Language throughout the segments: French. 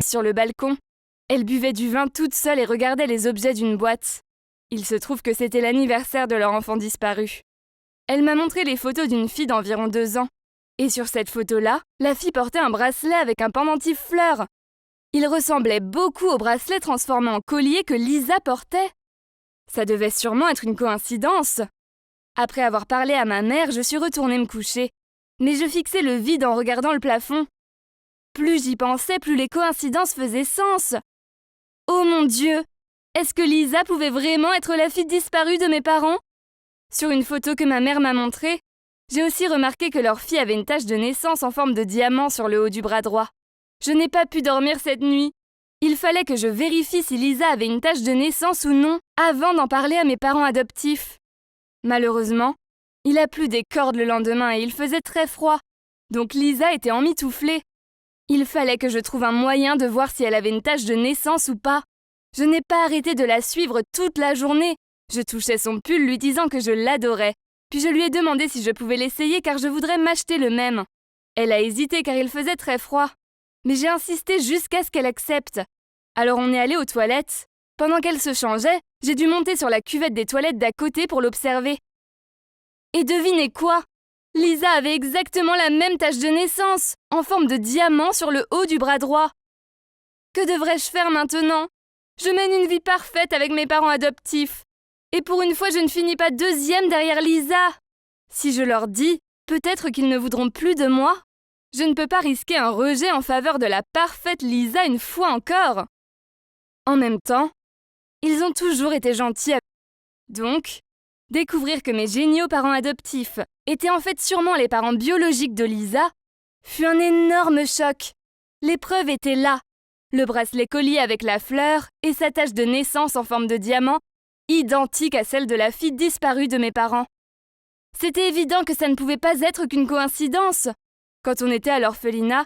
sur le balcon. Elle buvait du vin toute seule et regardait les objets d'une boîte. Il se trouve que c'était l'anniversaire de leur enfant disparu. Elle m'a montré les photos d'une fille d'environ 2 ans. Et sur cette photo-là, la fille portait un bracelet avec un pendentif fleur. Il ressemblait beaucoup au bracelet transformé en collier que Lisa portait. Ça devait sûrement être une coïncidence. Après avoir parlé à ma mère, je suis retournée me coucher. Mais je fixais le vide en regardant le plafond. Plus j'y pensais, plus les coïncidences faisaient sens. Oh mon Dieu! Est-ce que Lisa pouvait vraiment être la fille disparue de mes parents? Sur une photo que ma mère m'a montrée, j'ai aussi remarqué que leur fille avait une tache de naissance en forme de diamant sur le haut du bras droit. Je n'ai pas pu dormir cette nuit. Il fallait que je vérifie si Lisa avait une tache de naissance ou non avant d'en parler à mes parents adoptifs. Malheureusement, il a plu des cordes le lendemain et il faisait très froid. Donc Lisa était emmitouflée. Il fallait que je trouve un moyen de voir si elle avait une tache de naissance ou pas. Je n'ai pas arrêté de la suivre toute la journée. Je touchais son pull lui disant que je l'adorais. Puis je lui ai demandé si je pouvais l'essayer car je voudrais m'acheter le même. Elle a hésité car il faisait très froid. Mais j'ai insisté jusqu'à ce qu'elle accepte. Alors on est allé aux toilettes. Pendant qu'elle se changeait, j'ai dû monter sur la cuvette des toilettes d'à côté pour l'observer. Et devinez quoi? Lisa avait exactement la même tache de naissance, en forme de diamant sur le haut du bras droit. Que devrais-je faire maintenant? Je mène une vie parfaite avec mes parents adoptifs. Et pour une fois, je ne finis pas deuxième derrière Lisa. Si je leur dis, peut-être qu'ils ne voudront plus de moi. Je ne peux pas risquer un rejet en faveur de la parfaite Lisa une fois encore. En même temps, ils ont toujours été gentils avec moi. Donc, découvrir que mes géniaux parents adoptifs étaient en fait sûrement les parents biologiques de Lisa fut un énorme choc. L'épreuve était là. Le bracelet collier avec la fleur et sa tache de naissance en forme de diamant, identique à celle de la fille disparue de mes parents. C'était évident que ça ne pouvait pas être qu'une coïncidence. Quand on était à l'orphelinat,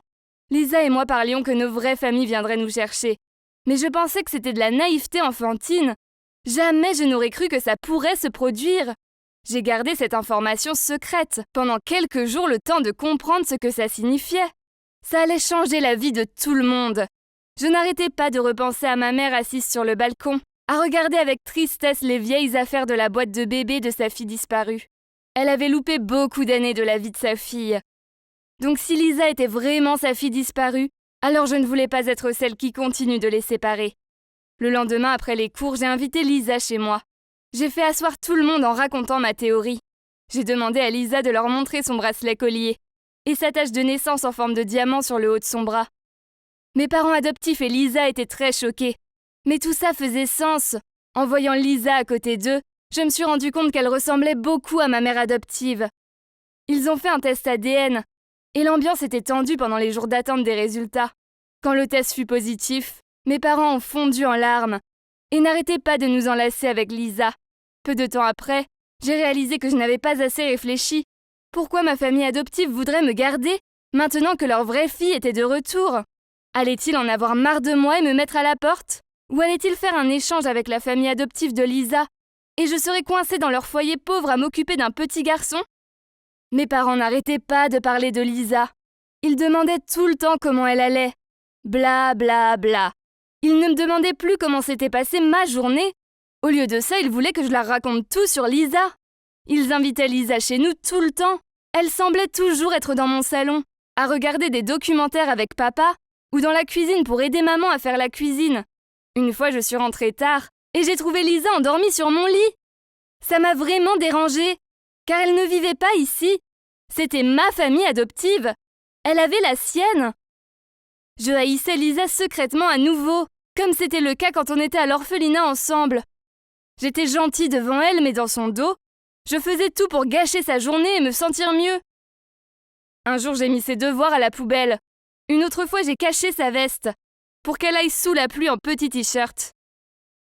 Lisa et moi parlions que nos vraies familles viendraient nous chercher. Mais je pensais que c'était de la naïveté enfantine. Jamais je n'aurais cru que ça pourrait se produire. J'ai gardé cette information secrète pendant quelques jours le temps de comprendre ce que ça signifiait. Ça allait changer la vie de tout le monde. Je n'arrêtais pas de repenser à ma mère assise sur le balcon, à regarder avec tristesse les vieilles affaires de la boîte de bébé de sa fille disparue. Elle avait loupé beaucoup d'années de la vie de sa fille. Donc si Lisa était vraiment sa fille disparue, alors je ne voulais pas être celle qui continue de les séparer. Le lendemain après les cours, j'ai invité Lisa chez moi. J'ai fait asseoir tout le monde en racontant ma théorie. J'ai demandé à Lisa de leur montrer son bracelet collier et sa tache de naissance en forme de diamant sur le haut de son bras. Mes parents adoptifs et Lisa étaient très choqués. Mais tout ça faisait sens. En voyant Lisa à côté d'eux, je me suis rendu compte qu'elle ressemblait beaucoup à ma mère adoptive. Ils ont fait un test ADN, et l'ambiance était tendue pendant les jours d'attente des résultats. Quand le test fut positif, mes parents ont fondu en larmes, et n'arrêtaient pas de nous enlacer avec Lisa. Peu de temps après, j'ai réalisé que je n'avais pas assez réfléchi. Pourquoi ma famille adoptive voudrait me garder, maintenant que leur vraie fille était de retour? Allait-il en avoir marre de moi et me mettre à la porte? Ou allait-il faire un échange avec la famille adoptive de Lisa? Et je serais coincée dans leur foyer pauvre à m'occuper d'un petit garçon? Mes parents n'arrêtaient pas de parler de Lisa. Ils demandaient tout le temps comment elle allait. Bla bla bla. Ils ne me demandaient plus comment s'était passée ma journée. Au lieu de ça, ils voulaient que je leur raconte tout sur Lisa. Ils invitaient Lisa chez nous tout le temps. Elle semblait toujours être dans mon salon, à regarder des documentaires avec papa, ou dans la cuisine pour aider maman à faire la cuisine. Une fois, je suis rentrée tard, et j'ai trouvé Lisa endormie sur mon lit. Ça m'a vraiment dérangée, car elle ne vivait pas ici. C'était ma famille adoptive. Elle avait la sienne. Je haïssais Lisa secrètement à nouveau, comme c'était le cas quand on était à l'orphelinat ensemble. J'étais gentille devant elle, mais dans son dos, je faisais tout pour gâcher sa journée et me sentir mieux. Un jour, j'ai mis ses devoirs à la poubelle. Une autre fois, j'ai caché sa veste, pour qu'elle aille sous la pluie en petit t-shirt.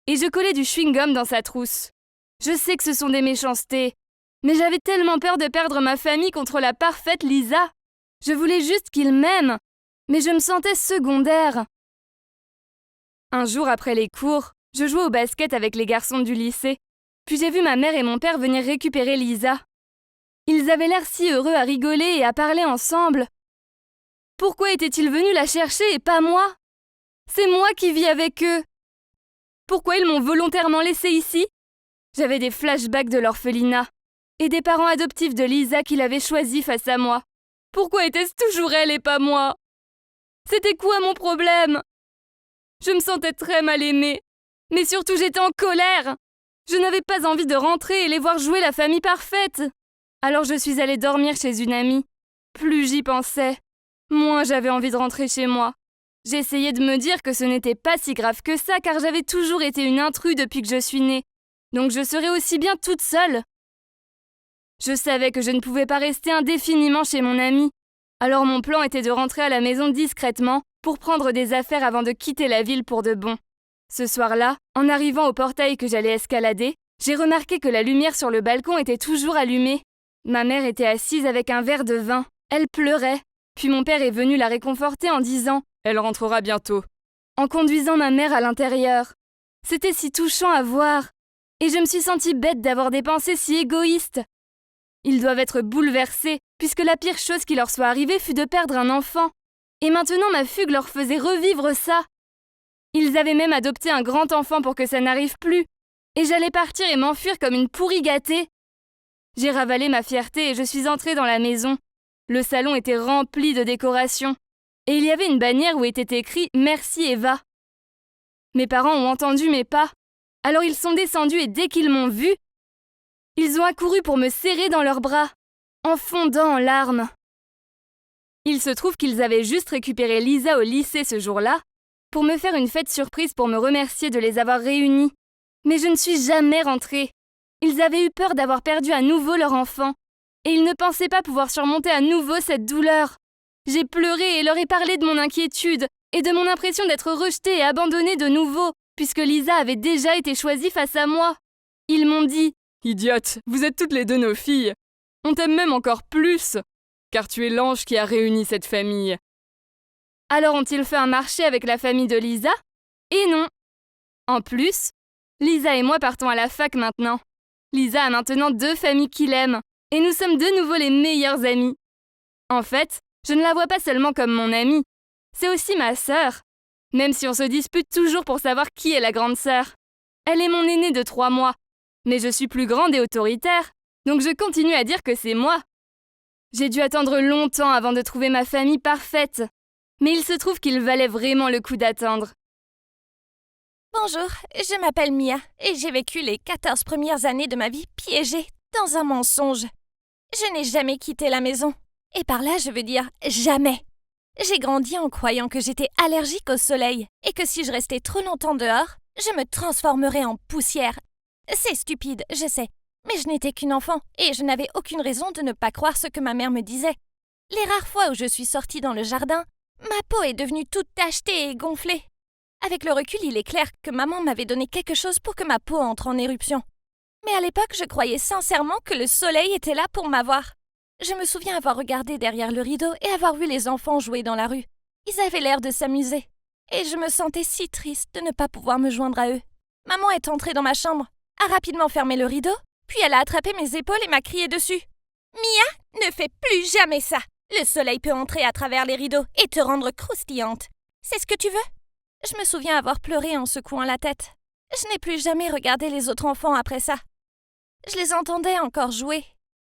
Et je collais du chewing-gum dans sa trousse. Je sais que ce sont des méchancetés, mais j'avais tellement peur de perdre ma famille contre la parfaite Lisa. Je voulais juste qu'ils m'aiment, mais je me sentais secondaire. Un jour après les cours, je jouais au basket avec les garçons du lycée, puis j'ai vu ma mère et mon père venir récupérer Lisa. Ils avaient l'air si heureux à rigoler et à parler ensemble. Pourquoi étaient-ils venus la chercher et pas moi? C'est moi qui vis avec eux. Pourquoi ils m'ont volontairement laissée ici? J'avais des flashbacks de l'orphelinat et des parents adoptifs de Lisa qu'il avait choisis face à moi. Pourquoi était-ce toujours elle et pas moi? C'était quoi mon problème? Je me sentais très mal aimée, mais surtout j'étais en colère. Je n'avais pas envie de rentrer et les voir jouer la famille parfaite. Alors je suis allée dormir chez une amie. Plus j'y pensais, moins j'avais envie de rentrer chez moi. J'essayais de me dire que ce n'était pas si grave que ça, car j'avais toujours été une intrue depuis que je suis née. Donc je serais aussi bien toute seule. Je savais que je ne pouvais pas rester indéfiniment chez mon amie. Alors mon plan était de rentrer à la maison discrètement pour prendre des affaires avant de quitter la ville pour de bon. Ce soir-là, en arrivant au portail que j'allais escalader, j'ai remarqué que la lumière sur le balcon était toujours allumée. Ma mère était assise avec un verre de vin. Elle pleurait. Puis mon père est venu la réconforter en disant « Elle rentrera bientôt », en conduisant ma mère à l'intérieur. C'était si touchant à voir. Et je me suis sentie bête d'avoir des pensées si égoïstes. Ils doivent être bouleversés, puisque la pire chose qui leur soit arrivée fut de perdre un enfant. Et maintenant ma fugue leur faisait revivre ça. Ils avaient même adopté un grand enfant pour que ça n'arrive plus. Et j'allais partir et m'enfuir comme une pourrie gâtée. J'ai ravalé ma fierté et je suis entrée dans la maison. Le salon était rempli de décorations. Et il y avait une bannière où était écrit « Merci Eva ». Mes parents ont entendu mes pas. Alors ils sont descendus et dès qu'ils m'ont vue, ils ont accouru pour me serrer dans leurs bras, en fondant en larmes. Il se trouve qu'ils avaient juste récupéré Lisa au lycée ce jour-là pour me faire une fête surprise pour me remercier de les avoir réunis. Mais je ne suis jamais rentrée. Ils avaient eu peur d'avoir perdu à nouveau leur enfant, et ils ne pensaient pas pouvoir surmonter à nouveau cette douleur. J'ai pleuré et leur ai parlé de mon inquiétude et de mon impression d'être rejetée et abandonnée de nouveau, puisque Lisa avait déjà été choisie face à moi. Ils m'ont dit « Idiote, vous êtes toutes les deux nos filles. On t'aime même encore plus, car tu es l'ange qui a réuni cette famille. » Alors ont-ils fait un marché avec la famille de Lisa? Et non. En plus, Lisa et moi partons à la fac maintenant. Lisa a maintenant 2 familles qui l'aiment, et nous sommes de nouveau les meilleures amies. En fait, je ne la vois pas seulement comme mon amie, c'est aussi ma sœur, même si on se dispute toujours pour savoir qui est la grande sœur. Elle est mon aînée de 3 mois, mais je suis plus grande et autoritaire, donc je continue à dire que c'est moi. J'ai dû attendre longtemps avant de trouver ma famille parfaite, mais il se trouve qu'il valait vraiment le coup d'attendre. Bonjour, je m'appelle Mia et j'ai vécu les 14 premières années de ma vie piégée dans un mensonge. Je n'ai jamais quitté la maison. Et par là, je veux dire jamais. J'ai grandi en croyant que j'étais allergique au soleil et que si je restais trop longtemps dehors, je me transformerais en poussière. C'est stupide, je sais, mais je n'étais qu'une enfant et je n'avais aucune raison de ne pas croire ce que ma mère me disait. Les rares fois où je suis sortie dans le jardin, ma peau est devenue toute tachetée et gonflée. Avec le recul, il est clair que maman m'avait donné quelque chose pour que ma peau entre en éruption. Mais à l'époque, je croyais sincèrement que le soleil était là pour m'avoir. Je me souviens avoir regardé derrière le rideau et avoir vu les enfants jouer dans la rue. Ils avaient l'air de s'amuser. Et je me sentais si triste de ne pas pouvoir me joindre à eux. Maman est entrée dans ma chambre, a rapidement fermé le rideau, puis elle a attrapé mes épaules et m'a crié dessus. « Mia, ne fais plus jamais ça! Le soleil peut entrer à travers les rideaux et te rendre croustillante. C'est ce que tu veux ?» Je me souviens avoir pleuré en secouant la tête. Je n'ai plus jamais regardé les autres enfants après ça. Je les entendais encore jouer.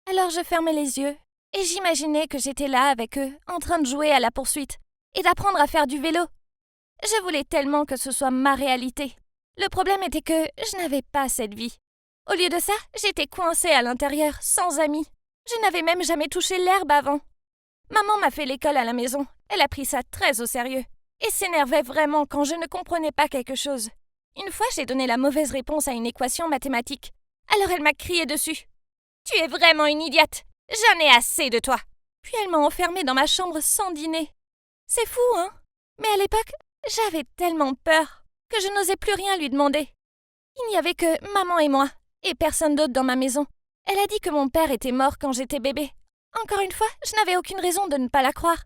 Alors je fermais les yeux et j'imaginais que j'étais là avec eux, en train de jouer à la poursuite et d'apprendre à faire du vélo. Je voulais tellement que ce soit ma réalité. Le problème était que je n'avais pas cette vie. Au lieu de ça, j'étais coincée à l'intérieur, sans amis. Je n'avais même jamais touché l'herbe avant. Maman m'a fait l'école à la maison. Elle a pris ça très au sérieux et s'énervait vraiment quand je ne comprenais pas quelque chose. Une fois, j'ai donné la mauvaise réponse à une équation mathématique. Alors elle m'a crié dessus. « Tu es vraiment une idiote! J'en ai assez de toi !» Puis elle m'a enfermée dans ma chambre sans dîner. C'est fou, hein? Mais à l'époque, j'avais tellement peur que je n'osais plus rien lui demander. Il n'y avait que maman et moi, et personne d'autre dans ma maison. Elle a dit que mon père était mort quand j'étais bébé. Encore une fois, je n'avais aucune raison de ne pas la croire.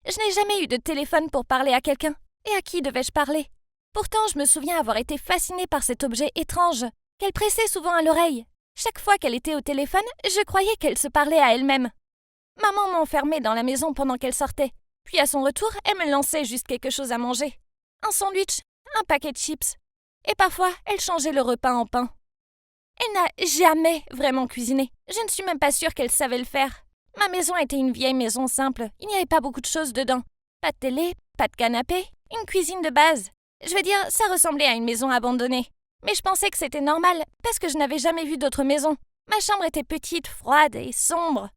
Je n'ai jamais eu de téléphone pour parler à quelqu'un. Et à qui devais-je parler? Pourtant, je me souviens avoir été fascinée par cet objet étrange qu'elle pressait souvent à l'oreille. Chaque fois qu'elle était au téléphone, je croyais qu'elle se parlait à elle-même. Maman m'enfermait dans la maison pendant qu'elle sortait. Puis à son retour, elle me lançait juste quelque chose à manger. un sandwich, un paquet de chips. Et parfois, elle changeait le repas en pain. Elle n'a jamais vraiment cuisiné. Je ne suis même pas sûre qu'elle savait le faire. Ma maison était une vieille maison simple. Il n'y avait pas beaucoup de choses dedans. Pas de télé, pas de canapé, une cuisine de base. Je veux dire, ça ressemblait à une maison abandonnée. Mais je pensais que c'était normal, parce que je n'avais jamais vu d'autres maisons. Ma chambre était petite, froide et sombre.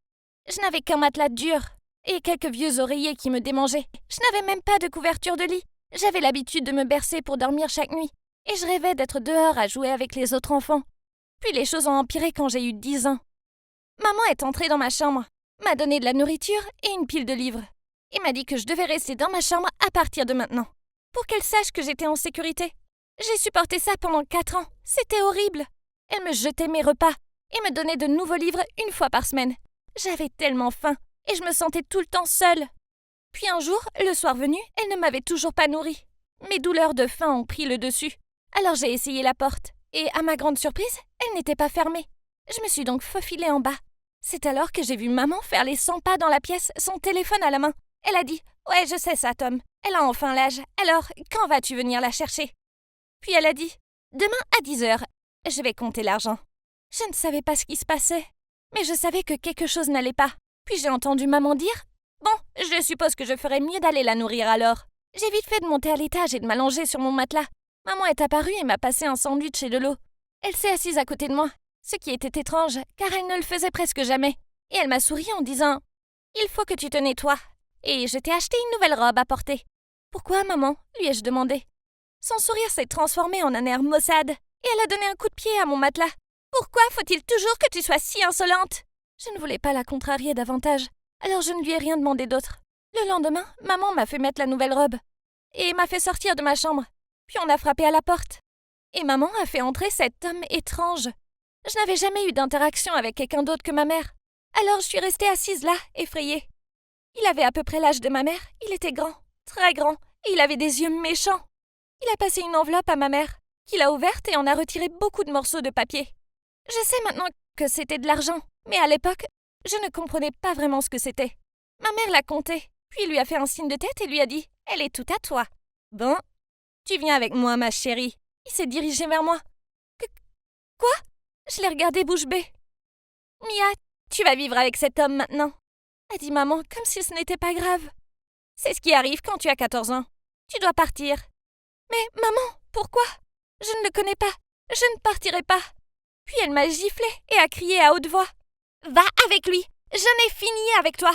Je n'avais qu'un matelas dur et quelques vieux oreillers qui me démangeaient. Je n'avais même pas de couverture de lit. J'avais l'habitude de me bercer pour dormir chaque nuit. Et je rêvais d'être dehors à jouer avec les autres enfants. Puis les choses ont empiré quand j'ai eu 10 ans. Maman est entrée dans ma chambre, m'a donné de la nourriture et une pile de livres. Et m'a dit que je devais rester dans ma chambre à partir de maintenant. Pour qu'elle sache que j'étais en sécurité. J'ai supporté ça pendant 4 ans. C'était horrible. Elle me jetait mes repas et me donnait de nouveaux livres une fois par semaine. J'avais tellement faim et je me sentais tout le temps seule. Puis un jour, le soir venu, elle ne m'avait toujours pas nourrie. Mes douleurs de faim ont pris le dessus. Alors j'ai essayé la porte. Et à ma grande surprise, elle n'était pas fermée. Je me suis donc faufilée en bas. C'est alors que j'ai vu maman faire les 100 pas dans la pièce, son téléphone à la main. Elle a dit « Ouais, je sais ça, Tom. Elle a enfin l'âge. Alors, quand vas-tu venir la chercher ?» Puis elle a dit « Demain à 10h. Je vais compter l'argent. » Je ne savais pas ce qui se passait, mais je savais que quelque chose n'allait pas. Puis j'ai entendu maman dire « Bon, je suppose que je ferais mieux d'aller la nourrir alors. » J'ai vite fait de monter à l'étage et de m'allonger sur mon matelas. Maman est apparue et m'a passé un sandwich et de l'eau. Elle s'est assise à côté de moi, ce qui était étrange, car elle ne le faisait presque jamais. Et elle m'a souri en disant « Il faut que tu te nettoies. » Et je t'ai acheté une nouvelle robe à porter. « Pourquoi, maman ?» lui ai-je demandé. Son sourire s'est transformé en un air maussade, et elle a donné un coup de pied à mon matelas. « Pourquoi faut-il toujours que tu sois si insolente ?» Je ne voulais pas la contrarier davantage, alors je ne lui ai rien demandé d'autre. Le lendemain, maman m'a fait mettre la nouvelle robe, et m'a fait sortir de ma chambre. Puis on a frappé à la porte. Et maman a fait entrer cet homme étrange. Je n'avais jamais eu d'interaction avec quelqu'un d'autre que ma mère. Alors je suis restée assise là, effrayée. Il avait à peu près l'âge de ma mère. Il était grand, très grand, et il avait des yeux méchants. Il a passé une enveloppe à ma mère, qu'il a ouverte et en a retiré beaucoup de morceaux de papier. Je sais maintenant que c'était de l'argent, mais à l'époque, je ne comprenais pas vraiment ce que c'était. Ma mère l'a compté, puis lui a fait un signe de tête et lui a dit « Elle est tout à toi. » Bon, tu viens avec moi, ma chérie. Il s'est dirigé vers moi. Quoi? Je l'ai regardé bouche bée. Mia, tu vas vivre avec cet homme maintenant, a dit maman, comme si ce n'était pas grave. C'est ce qui arrive quand tu as 14 ans. Tu dois partir. Mais maman, pourquoi? Je ne le connais pas. Je ne partirai pas. Puis elle m'a giflé et a crié à haute voix. Va avec lui. Je n'ai fini avec toi.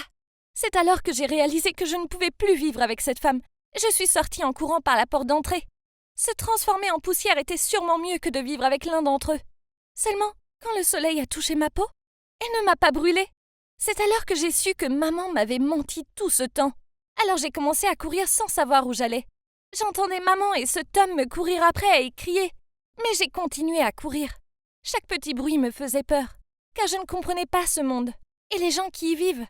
C'est alors que j'ai réalisé que je ne pouvais plus vivre avec cette femme. Je suis sortie en courant par la porte d'entrée. Se transformer en poussière était sûrement mieux que de vivre avec l'un d'entre eux. Seulement, quand le soleil a touché ma peau, elle ne m'a pas brûlée. C'est alors que j'ai su que maman m'avait menti tout ce temps. Alors j'ai commencé à courir sans savoir où j'allais. J'entendais maman et ce Tom me courir après et crier. Mais j'ai continué à courir. Chaque petit bruit me faisait peur, car je ne comprenais pas ce monde et les gens qui y vivent.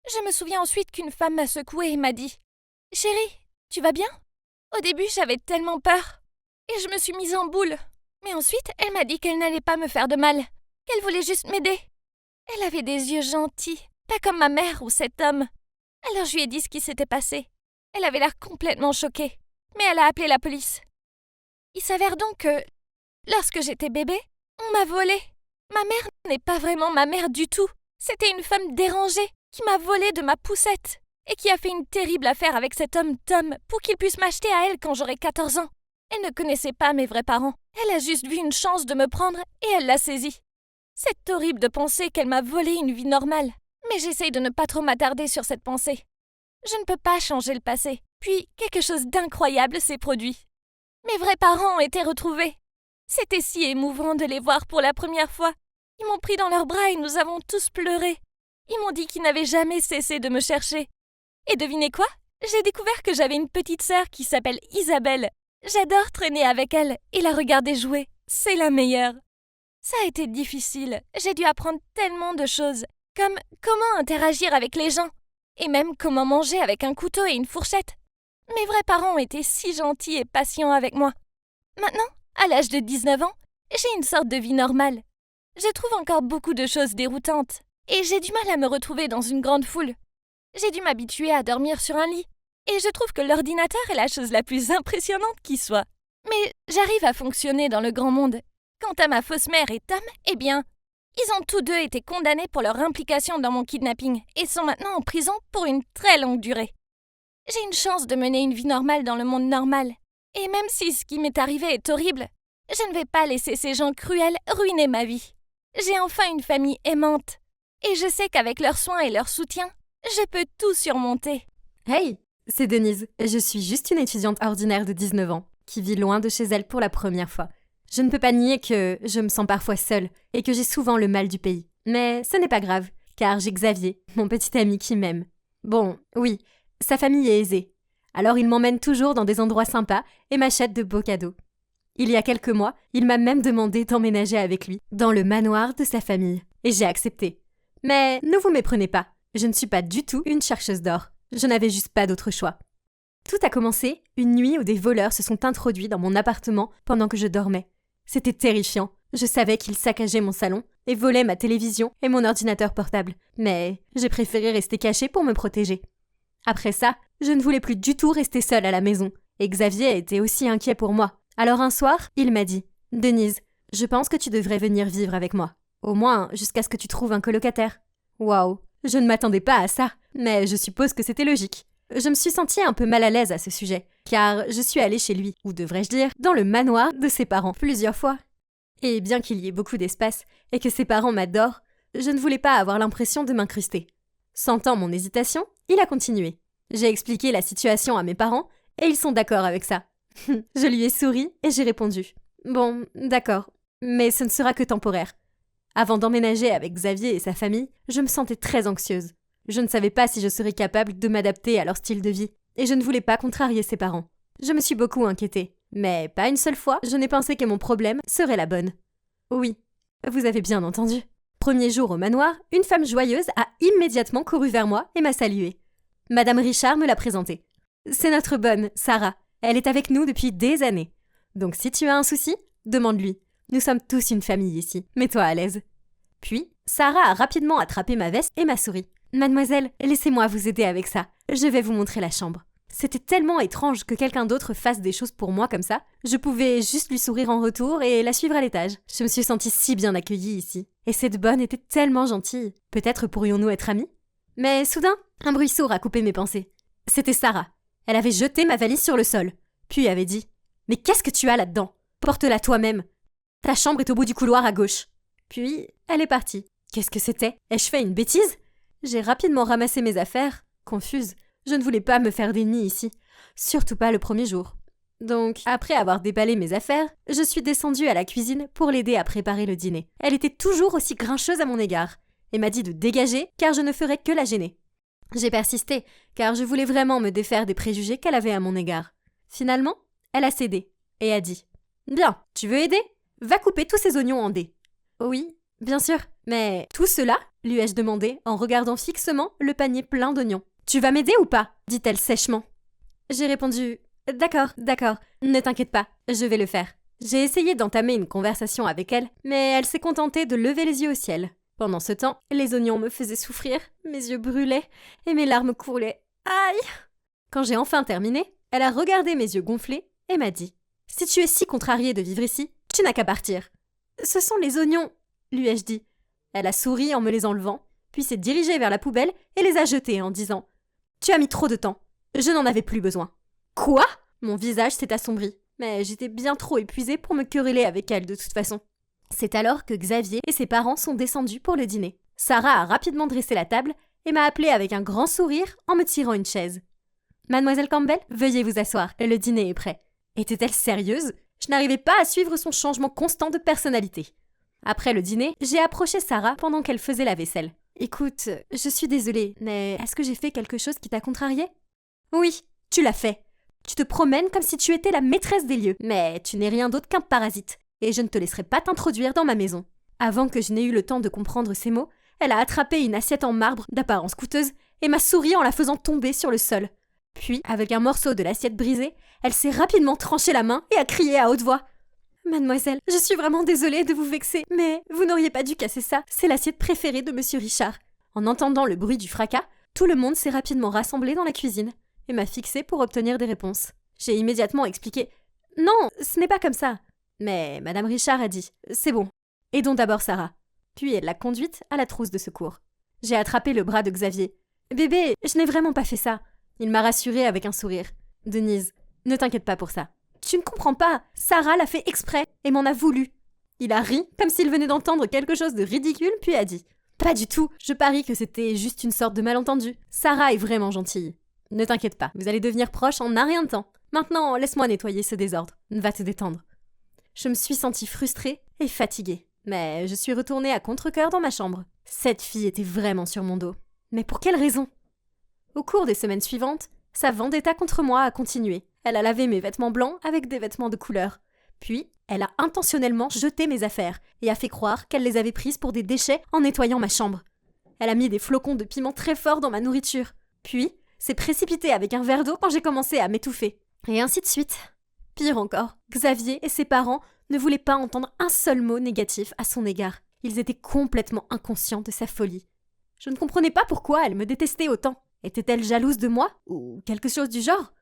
Je me souviens ensuite qu'une femme m'a secouée et m'a dit « Chérie, tu vas bien ?» Au début, j'avais tellement peur. Et je me suis mise en boule. Mais ensuite, elle m'a dit qu'elle n'allait pas me faire de mal, qu'elle voulait juste m'aider. Elle avait des yeux gentils, pas comme ma mère ou cet homme. Alors je lui ai dit ce qui s'était passé. Elle avait l'air complètement choquée, mais elle a appelé la police. Il s'avère donc que, lorsque j'étais bébé, on m'a volée. Ma mère n'est pas vraiment ma mère du tout. C'était une femme dérangée qui m'a volée de ma poussette et qui a fait une terrible affaire avec cet homme Tom pour qu'il puisse m'acheter à elle quand j'aurai 14 ans. Elle ne connaissait pas mes vrais parents. Elle a juste vu une chance de me prendre et elle l'a saisie. C'est horrible de penser qu'elle m'a volé une vie normale, mais j'essaye de ne pas trop m'attarder sur cette pensée. Je ne peux pas changer le passé. Puis, quelque chose d'incroyable s'est produit. Mes vrais parents ont été retrouvés. C'était si émouvant de les voir pour la première fois. Ils m'ont pris dans leurs bras et nous avons tous pleuré. Ils m'ont dit qu'ils n'avaient jamais cessé de me chercher. Et devinez quoi? J'ai découvert que j'avais une petite sœur qui s'appelle Isabelle. J'adore traîner avec elle et la regarder jouer. C'est la meilleure. Ça a été difficile. J'ai dû apprendre tellement de choses, comme comment interagir avec les gens, et même comment manger avec un couteau et une fourchette. Mes vrais parents ont été si gentils et patients avec moi. Maintenant, à l'âge de 19 ans, j'ai une sorte de vie normale. Je trouve encore beaucoup de choses déroutantes, et j'ai du mal à me retrouver dans une grande foule. J'ai dû m'habituer à dormir sur un lit, Et je trouve que l'ordinateur est la chose la plus impressionnante qui soit. Mais j'arrive à fonctionner dans le grand monde. Quant à ma fausse mère et Tom, eh bien, ils ont tous deux été condamnés pour leur implication dans mon kidnapping et sont maintenant en prison pour une très longue durée. J'ai une chance de mener une vie normale dans le monde normal. Et même si ce qui m'est arrivé est horrible, je ne vais pas laisser ces gens cruels ruiner ma vie. J'ai enfin une famille aimante. Et je sais qu'avec leurs soins et leur soutien, je peux tout surmonter. Hey, c'est Denise. Je suis juste une étudiante ordinaire de 19 ans, qui vit loin de chez elle pour la première fois. Je ne peux pas nier que je me sens parfois seule et que j'ai souvent le mal du pays. Mais ce n'est pas grave, car j'ai Xavier, mon petit ami qui m'aime. Bon, oui, sa famille est aisée. Alors il m'emmène toujours dans des endroits sympas et m'achète de beaux cadeaux. Il y a quelques mois, il m'a même demandé d'emménager avec lui dans le manoir de sa famille. Et j'ai accepté. Mais ne vous méprenez pas, je ne suis pas du tout une chercheuse d'or. Je n'avais juste pas d'autre choix. Tout a commencé une nuit où des voleurs se sont introduits dans mon appartement pendant que je dormais. C'était terrifiant. Je savais qu'ils saccageaient mon salon et volaient ma télévision et mon ordinateur portable. Mais j'ai préféré rester cachée pour me protéger. Après ça, je ne voulais plus du tout rester seule à la maison. Et Xavier était aussi inquiet pour moi. Alors un soir, il m'a dit « Denise, je pense que tu devrais venir vivre avec moi. Au moins, jusqu'à ce que tu trouves un colocataire. » Waouh, je ne m'attendais pas à ça, mais je suppose que c'était logique. Je me suis sentie un peu mal à l'aise à ce sujet, car je suis allée chez lui, ou devrais-je dire, dans le manoir de ses parents plusieurs fois. Et bien qu'il y ait beaucoup d'espace, et que ses parents m'adorent, je ne voulais pas avoir l'impression de m'incruster. Sentant mon hésitation, il a continué. J'ai expliqué la situation à mes parents, et ils sont d'accord avec ça. Je lui ai souri, et j'ai répondu « Bon, d'accord, mais ce ne sera que temporaire. » Avant d'emménager avec Xavier et sa famille, je me sentais très anxieuse. Je ne savais pas si je serais capable de m'adapter à leur style de vie, et je ne voulais pas contrarier ses parents. Je me suis beaucoup inquiétée, mais pas une seule fois je n'ai pensé que mon problème serait la bonne. Oui, vous avez bien entendu. Premier jour au manoir, une femme joyeuse a immédiatement couru vers moi et m'a saluée. Madame Richard me l'a présentée. C'est notre bonne, Sarah. Elle est avec nous depuis des années. Donc si tu as un souci, demande-lui. Nous sommes tous une famille ici. Mets-toi à l'aise. Puis, Sarah a rapidement attrapé ma veste et m'a souri. Mademoiselle, laissez-moi vous aider avec ça. Je vais vous montrer la chambre. C'était tellement étrange que quelqu'un d'autre fasse des choses pour moi comme ça. Je pouvais juste lui sourire en retour et la suivre à l'étage. Je me suis sentie si bien accueillie ici. Et cette bonne était tellement gentille. Peut-être pourrions-nous être amis? Mais soudain, un bruit sourd a coupé mes pensées. C'était Sarah. Elle avait jeté ma valise sur le sol. Puis avait dit « Mais qu'est-ce que tu as là-dedans? Porte-la toi-même. Ta chambre est au bout du couloir à gauche. » Puis, elle est partie. Qu'est-ce que c'était? Ai-je fait une bêtise? J'ai rapidement ramassé mes affaires, confuse. Je ne voulais pas me faire des nids ici. Surtout pas le premier jour. Donc, après avoir déballé mes affaires, je suis descendue à la cuisine pour l'aider à préparer le dîner. Elle était toujours aussi grincheuse à mon égard et m'a dit de dégager car je ne ferais que la gêner. J'ai persisté car je voulais vraiment me défaire des préjugés qu'elle avait à mon égard. Finalement, elle a cédé et a dit « Bien, tu veux aider? Va couper tous ces oignons en dés. » Oui, bien sûr, mais tout cela, lui ai-je demandé en regardant fixement le panier plein d'oignons. « Tu vas m'aider ou pas ?» dit-elle sèchement. J'ai répondu « D'accord, ne t'inquiète pas, je vais le faire. » J'ai essayé d'entamer une conversation avec elle, mais elle s'est contentée de lever les yeux au ciel. Pendant ce temps, les oignons me faisaient souffrir, mes yeux brûlaient et mes larmes coulaient. Aïe! Quand j'ai enfin terminé, elle a regardé mes yeux gonflés et m'a dit « Si tu es si contrariée de vivre ici, tu n'as qu'à partir. »« Ce sont les oignons, » lui ai-je dit. Elle a souri en me les enlevant, puis s'est dirigée vers la poubelle et les a jetés en disant « Tu as mis trop de temps. Je n'en avais plus besoin. » Quoi? Mon visage s'est assombri, mais j'étais bien trop épuisée pour me quereller avec elle de toute façon. C'est alors que Xavier et ses parents sont descendus pour le dîner. Sarah a rapidement dressé la table et m'a appelée avec un grand sourire en me tirant une chaise. « Mademoiselle Campbell, veuillez vous asseoir, le dîner est prêt. » Était-elle sérieuse? Je n'arrivais pas à suivre son changement constant de personnalité. Après le dîner, j'ai approché Sarah pendant qu'elle faisait la vaisselle. « Écoute, je suis désolée, mais est-ce que j'ai fait quelque chose qui t'a contrariée? »« Oui, tu l'as fait. Tu te promènes comme si tu étais la maîtresse des lieux, mais tu n'es rien d'autre qu'un parasite, et je ne te laisserai pas t'introduire dans ma maison. » Avant que je n'ai eu le temps de comprendre ces mots, elle a attrapé une assiette en marbre d'apparence coûteuse et m'a souri en la faisant tomber sur le sol. Puis, avec un morceau de l'assiette brisée, elle s'est rapidement tranché la main et a crié à haute voix. « Mademoiselle, je suis vraiment désolée de vous vexer, mais vous n'auriez pas dû casser ça, c'est l'assiette préférée de Monsieur Richard. » En entendant le bruit du fracas, tout le monde s'est rapidement rassemblé dans la cuisine. et m'a fixée pour obtenir des réponses. J'ai immédiatement expliqué « Non, ce n'est pas comme ça !» Mais Madame Richard a dit « C'est bon, aidons d'abord Sarah !» Puis elle l'a conduite à la trousse de secours. J'ai attrapé le bras de Xavier. « Bébé, je n'ai vraiment pas fait ça !» Il m'a rassurée avec un sourire. « Denise, ne t'inquiète pas pour ça. Tu ne comprends pas, Sarah l'a fait exprès et m'en a voulu. » Il a ri, comme s'il venait d'entendre quelque chose de ridicule, puis a dit « Pas du tout, je parie que c'était juste une sorte de malentendu. Sarah est vraiment gentille. Ne t'inquiète pas, vous allez devenir proches en un rien de temps. Maintenant, laisse-moi nettoyer ce désordre. Va te détendre. » Je me suis sentie frustrée et fatiguée, mais je suis retournée à contre-cœur dans ma chambre. Cette fille était vraiment sur mon dos. Mais pour quelle raison? Au cours des semaines suivantes, sa vendetta contre moi a continué. Elle a lavé mes vêtements blancs avec des vêtements de couleur. Puis, elle a intentionnellement jeté mes affaires et a fait croire qu'elle les avait prises pour des déchets en nettoyant ma chambre. Elle a mis des flocons de piment très forts dans ma nourriture. Puis, s'est précipitée avec un verre d'eau quand j'ai commencé à m'étouffer. Et ainsi de suite. Pire encore, Xavier et ses parents ne voulaient pas entendre un seul mot négatif à son égard. Ils étaient complètement inconscients de sa folie. Je ne comprenais pas pourquoi elle me détestait autant. Était-elle jalouse de moi? Ou quelque chose du genre?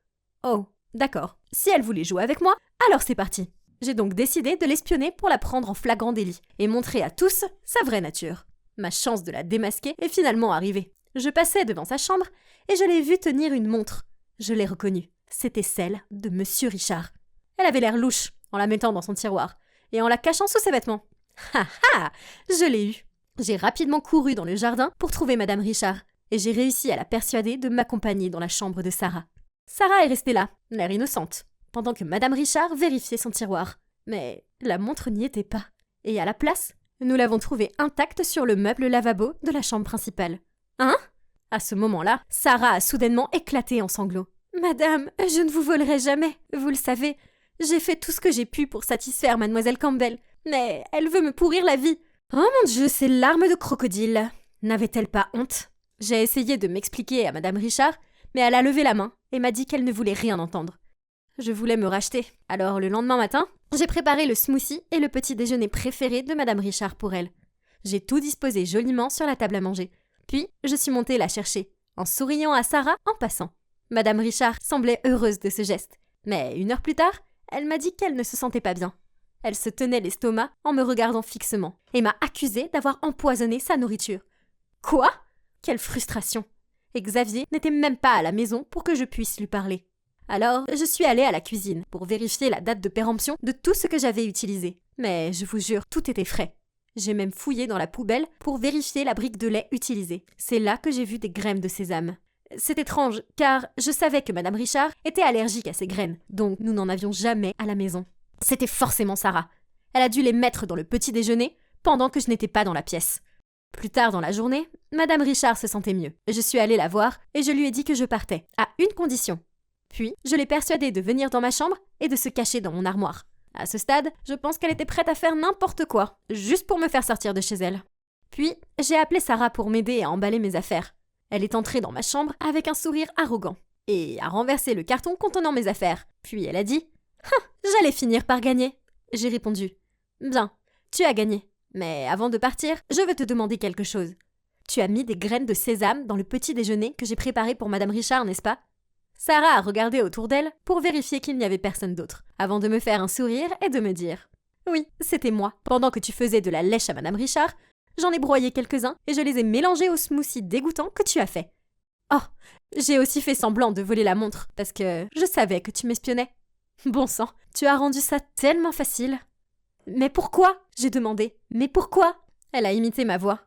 Oh, d'accord. Si elle voulait jouer avec moi, alors c'est parti. J'ai donc décidé de l'espionner pour la prendre en flagrant délit et montrer à tous sa vraie nature. Ma chance de la démasquer est finalement arrivée. Je passais devant sa chambre et je l'ai vue tenir une montre. Je l'ai reconnue. C'était celle de Monsieur Richard. Elle avait l'air louche en la mettant dans son tiroir et en la cachant sous ses vêtements. Ha ha! Je l'ai eue. J'ai rapidement couru dans le jardin pour trouver Madame Richard et j'ai réussi à la persuader de m'accompagner dans la chambre de Sarah. Sarah est restée là, l'air innocente, pendant que Madame Richard vérifiait son tiroir. Mais la montre n'y était pas. Et à la place, nous l'avons trouvée intacte sur le meuble lavabo de la chambre principale. Hein? À ce moment-là, Sarah a soudainement éclaté en sanglots. « Madame, je ne vous volerai jamais, vous le savez. J'ai fait tout ce que j'ai pu pour satisfaire Mademoiselle Campbell, mais elle veut me pourrir la vie. Oh mon Dieu, ces larmes de crocodile! N'avait-elle pas honte? » J'ai essayé de m'expliquer à Madame Richard, mais elle a levé la main et m'a dit qu'elle ne voulait rien entendre. Je voulais me racheter, alors le lendemain matin, j'ai préparé le smoothie et le petit déjeuner préféré de Madame Richard pour elle. J'ai tout disposé joliment sur la table à manger. Puis, je suis montée la chercher, en souriant à Sarah en passant. Madame Richard semblait heureuse de ce geste, mais 1 heure plus tard, elle m'a dit qu'elle ne se sentait pas bien. Elle se tenait l'estomac en me regardant fixement et m'a accusée d'avoir empoisonné sa nourriture. Quoi? Quelle frustration! Et Xavier n'était même pas à la maison pour que je puisse lui parler. Alors, je suis allée à la cuisine pour vérifier la date de péremption de tout ce que j'avais utilisé. Mais je vous jure, tout était frais. J'ai même fouillé dans la poubelle pour vérifier la brique de lait utilisée. C'est là que j'ai vu des graines de sésame. C'est étrange, car je savais que Madame Richard était allergique à ces graines, donc nous n'en avions jamais à la maison. C'était forcément Sarah. Elle a dû les mettre dans le petit déjeuner pendant que je n'étais pas dans la pièce. Plus tard dans la journée, Madame Richard se sentait mieux. Je suis allée la voir et je lui ai dit que je partais, à une condition. Puis, je l'ai persuadée de venir dans ma chambre et de se cacher dans mon armoire. À ce stade, je pense qu'elle était prête à faire n'importe quoi, juste pour me faire sortir de chez elle. Puis, j'ai appelé Sarah pour m'aider à emballer mes affaires. Elle est entrée dans ma chambre avec un sourire arrogant et a renversé le carton contenant mes affaires. Puis elle a dit « J'allais finir par gagner !» J'ai répondu « Bien, tu as gagné. Mais avant de partir, je veux te demander quelque chose. Tu as mis des graines de sésame dans le petit déjeuner que j'ai préparé pour Madame Richard, n'est-ce pas ?» Sarah a regardé autour d'elle pour vérifier qu'il n'y avait personne d'autre, avant de me faire un sourire et de me dire « Oui, c'était moi. Pendant que tu faisais de la lèche à Madame Richard, j'en ai broyé quelques-uns et je les ai mélangés au smoothie dégoûtant que tu as fait. Oh, j'ai aussi fait semblant de voler la montre parce que je savais que tu m'espionnais. Bon sang, tu as rendu ça tellement facile. » « Mais pourquoi ?» j'ai demandé. « Mais pourquoi ?» Elle a imité ma voix.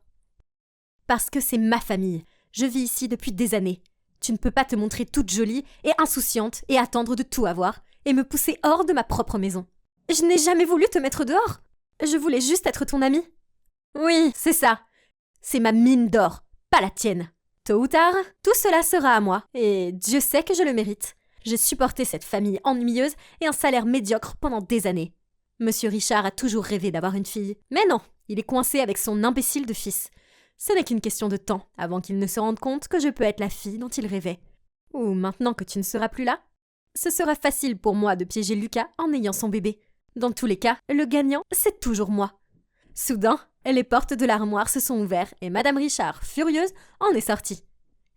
« Parce que c'est ma famille. Je vis ici depuis des années. Tu ne peux pas te montrer toute jolie et insouciante et attendre de tout avoir et me pousser hors de ma propre maison. Je n'ai jamais voulu te mettre dehors. Je voulais juste être ton amie. Oui, c'est ça. C'est ma mine d'or, pas la tienne. Tôt ou tard, tout cela sera à moi et Dieu sait que je le mérite. J'ai supporté cette famille ennuyeuse et un salaire médiocre pendant des années. Monsieur Richard a toujours rêvé d'avoir une fille. Mais non, il est coincé avec son imbécile de fils. Ce n'est qu'une question de temps avant qu'il ne se rende compte que je peux être la fille dont il rêvait. Ou maintenant que tu ne seras plus là, ce sera facile pour moi de piéger Lucas en ayant son bébé. Dans tous les cas, le gagnant, c'est toujours moi. Soudain, les portes de l'armoire se sont ouvertes et Madame Richard, furieuse, en est sortie.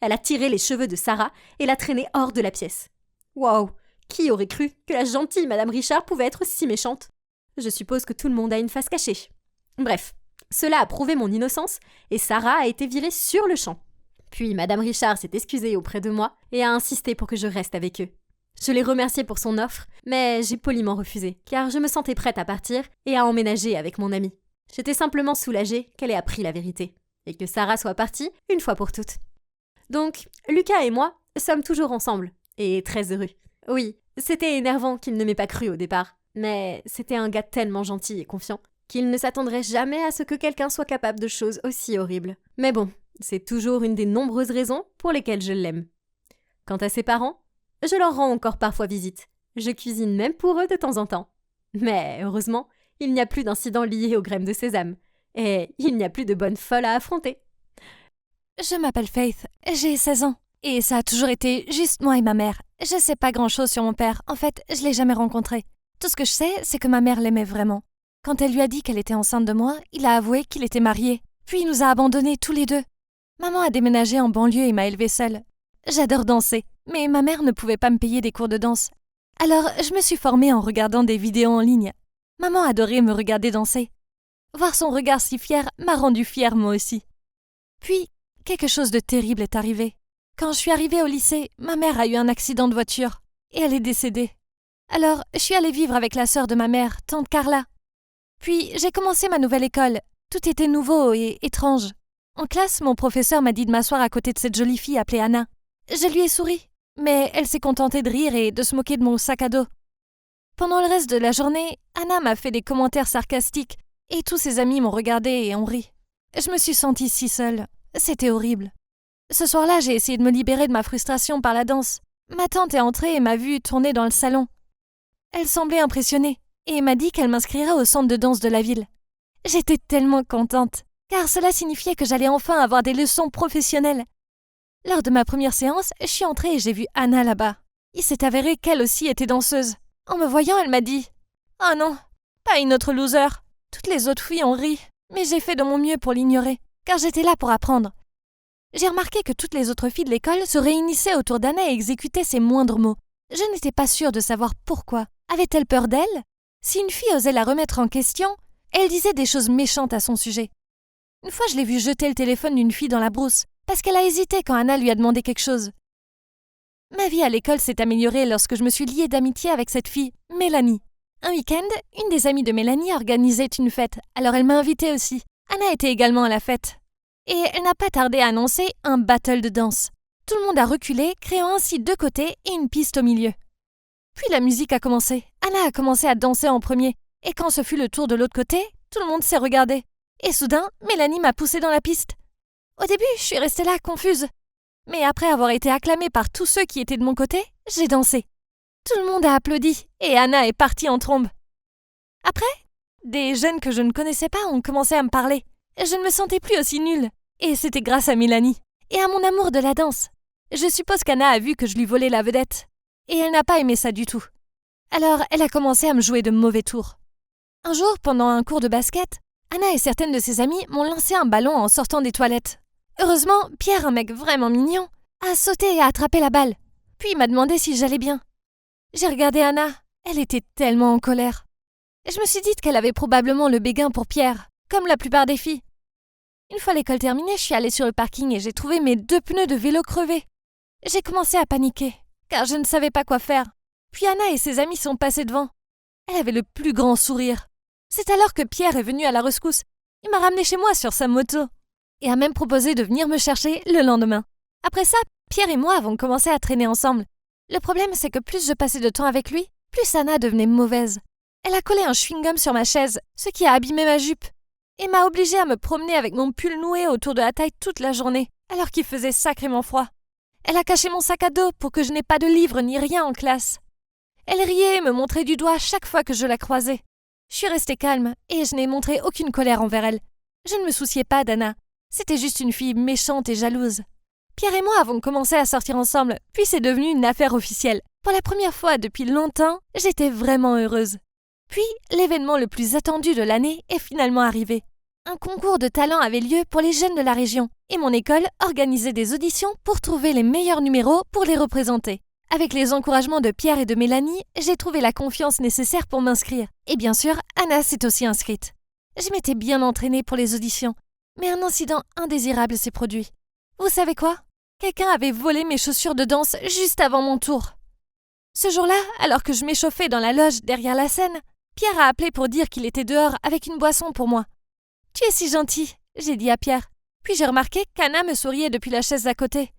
Elle a tiré les cheveux de Sarah et l'a traînée hors de la pièce. Waouh! Qui aurait cru que la gentille Madame Richard pouvait être si méchante? Je suppose que tout le monde a une face cachée. Bref, cela a prouvé mon innocence et Sarah a été virée sur le champ. Puis Madame Richard s'est excusée auprès de moi et a insisté pour que je reste avec eux. Je l'ai remerciée pour son offre, mais j'ai poliment refusé, car je me sentais prête à partir et à emménager avec mon amie. J'étais simplement soulagée qu'elle ait appris la vérité, et que Sarah soit partie une fois pour toutes. Donc, Lucas et moi sommes toujours ensemble, et très heureux. Oui, c'était énervant qu'il ne m'ait pas cru au départ, mais c'était un gars tellement gentil et confiant qu'il ne s'attendrait jamais à ce que quelqu'un soit capable de choses aussi horribles. Mais bon, c'est toujours une des nombreuses raisons pour lesquelles je l'aime. Quant à ses parents, je leur rends encore parfois visite. Je cuisine même pour eux de temps en temps. Mais heureusement, il n'y a plus d'incidents liés aux graines de sésame. Et il n'y a plus de bonnes folles à affronter. Je m'appelle Faith, j'ai 16 ans. Et ça a toujours été juste moi et ma mère. Je sais pas grand-chose sur mon père, en fait, je l'ai jamais rencontré. Tout ce que je sais, c'est que ma mère l'aimait vraiment. Quand elle lui a dit qu'elle était enceinte de moi, il a avoué qu'il était marié. Puis il nous a abandonnés tous les deux. Maman a déménagé en banlieue et m'a élevée seule. J'adore danser, mais ma mère ne pouvait pas me payer des cours de danse. Alors, je me suis formée en regardant des vidéos en ligne. Maman adorait me regarder danser. Voir son regard si fier m'a rendue fière moi aussi. Puis, quelque chose de terrible est arrivé. Quand je suis arrivée au lycée, ma mère a eu un accident de voiture et elle est décédée. Alors, je suis allée vivre avec la sœur de ma mère, tante Carla. Puis, j'ai commencé ma nouvelle école. Tout était nouveau et étrange. En classe, mon professeur m'a dit de m'asseoir à côté de cette jolie fille appelée Anna. Je lui ai souri, mais elle s'est contentée de rire et de se moquer de mon sac à dos. Pendant le reste de la journée, Anna m'a fait des commentaires sarcastiques et tous ses amis m'ont regardée et ont ri. Je me suis sentie si seule. C'était horrible. Ce soir-là, j'ai essayé de me libérer de ma frustration par la danse. Ma tante est entrée et m'a vue tourner dans le salon. Elle semblait impressionnée et m'a dit qu'elle m'inscrirait au centre de danse de la ville. J'étais tellement contente, car cela signifiait que j'allais enfin avoir des leçons professionnelles. Lors de ma première séance, je suis entrée et j'ai vu Anna là-bas. Il s'est avéré qu'elle aussi était danseuse. En me voyant, elle m'a dit « Oh non, pas une autre loser !» Toutes les autres filles ont ri, mais j'ai fait de mon mieux pour l'ignorer, car j'étais là pour apprendre. J'ai remarqué que toutes les autres filles de l'école se réunissaient autour d'Anna et exécutaient ses moindres mots. Je n'étais pas sûre de savoir pourquoi. Avait-elle peur d'elle? Si une fille osait la remettre en question, elle disait des choses méchantes à son sujet. Une fois, je l'ai vue jeter le téléphone d'une fille dans la brousse, parce qu'elle a hésité quand Anna lui a demandé quelque chose. Ma vie à l'école s'est améliorée lorsque je me suis liée d'amitié avec cette fille, Mélanie. Un week-end, une des amies de Mélanie organisait une fête, alors elle m'a invitée aussi. Anna était également à la fête. Et elle n'a pas tardé à annoncer un battle de danse. Tout le monde a reculé, créant ainsi deux côtés et une piste au milieu. Puis la musique a commencé. Anna a commencé à danser en premier. Et quand ce fut le tour de l'autre côté, tout le monde s'est regardé. Et soudain, Mélanie m'a poussée dans la piste. Au début, je suis restée là, confuse. Mais après avoir été acclamée par tous ceux qui étaient de mon côté, j'ai dansé. Tout le monde a applaudi et Anna est partie en trombe. Après, des jeunes que je ne connaissais pas ont commencé à me parler. Je ne me sentais plus aussi nulle. Et c'était grâce à Mélanie et à mon amour de la danse. Je suppose qu'Anna a vu que je lui volais la vedette. Et elle n'a pas aimé ça du tout. Alors, elle a commencé à me jouer de mauvais tours. Un jour, pendant un cours de basket, Anna et certaines de ses amies m'ont lancé un ballon en sortant des toilettes. Heureusement, Pierre, un mec vraiment mignon, a sauté et a attrapé la balle. Puis il m'a demandé si j'allais bien. J'ai regardé Anna. Elle était tellement en colère. Je me suis dit qu'elle avait probablement le béguin pour Pierre, comme la plupart des filles. Une fois l'école terminée, je suis allée sur le parking et j'ai trouvé mes 2 pneus de vélo crevés. J'ai commencé à paniquer, car je ne savais pas quoi faire. Puis Anna et ses amis sont passés devant. Elle avait le plus grand sourire. C'est alors que Pierre est venu à la rescousse. Il m'a ramené chez moi sur sa moto et a même proposé de venir me chercher le lendemain. Après ça, Pierre et moi avons commencé à traîner ensemble. Le problème, c'est que plus je passais de temps avec lui, plus Anna devenait mauvaise. Elle a collé un chewing-gum sur ma chaise, ce qui a abîmé ma jupe, et m'a obligée à me promener avec mon pull noué autour de la taille toute la journée, alors qu'il faisait sacrément froid. Elle a caché mon sac à dos pour que je n'ai pas de livres ni rien en classe. Elle riait et me montrait du doigt chaque fois que je la croisais. Je suis restée calme et je n'ai montré aucune colère envers elle. Je ne me souciais pas d'Anna. C'était juste une fille méchante et jalouse. Pierre et moi avons commencé à sortir ensemble, puis c'est devenu une affaire officielle. Pour la première fois depuis longtemps, j'étais vraiment heureuse. Puis, l'événement le plus attendu de l'année est finalement arrivé. Un concours de talent avait lieu pour les jeunes de la région, et mon école organisait des auditions pour trouver les meilleurs numéros pour les représenter. Avec les encouragements de Pierre et de Mélanie, j'ai trouvé la confiance nécessaire pour m'inscrire. Et bien sûr, Anna s'est aussi inscrite. Je m'étais bien entraînée pour les auditions, mais un incident indésirable s'est produit. Vous savez quoi? Quelqu'un avait volé mes chaussures de danse juste avant mon tour. Ce jour-là, alors que je m'échauffais dans la loge derrière la scène, Pierre a appelé pour dire qu'il était dehors avec une boisson pour moi. « Tu es si gentil », j'ai dit à Pierre. Puis j'ai remarqué qu'Anna me souriait depuis la chaise d'à côté.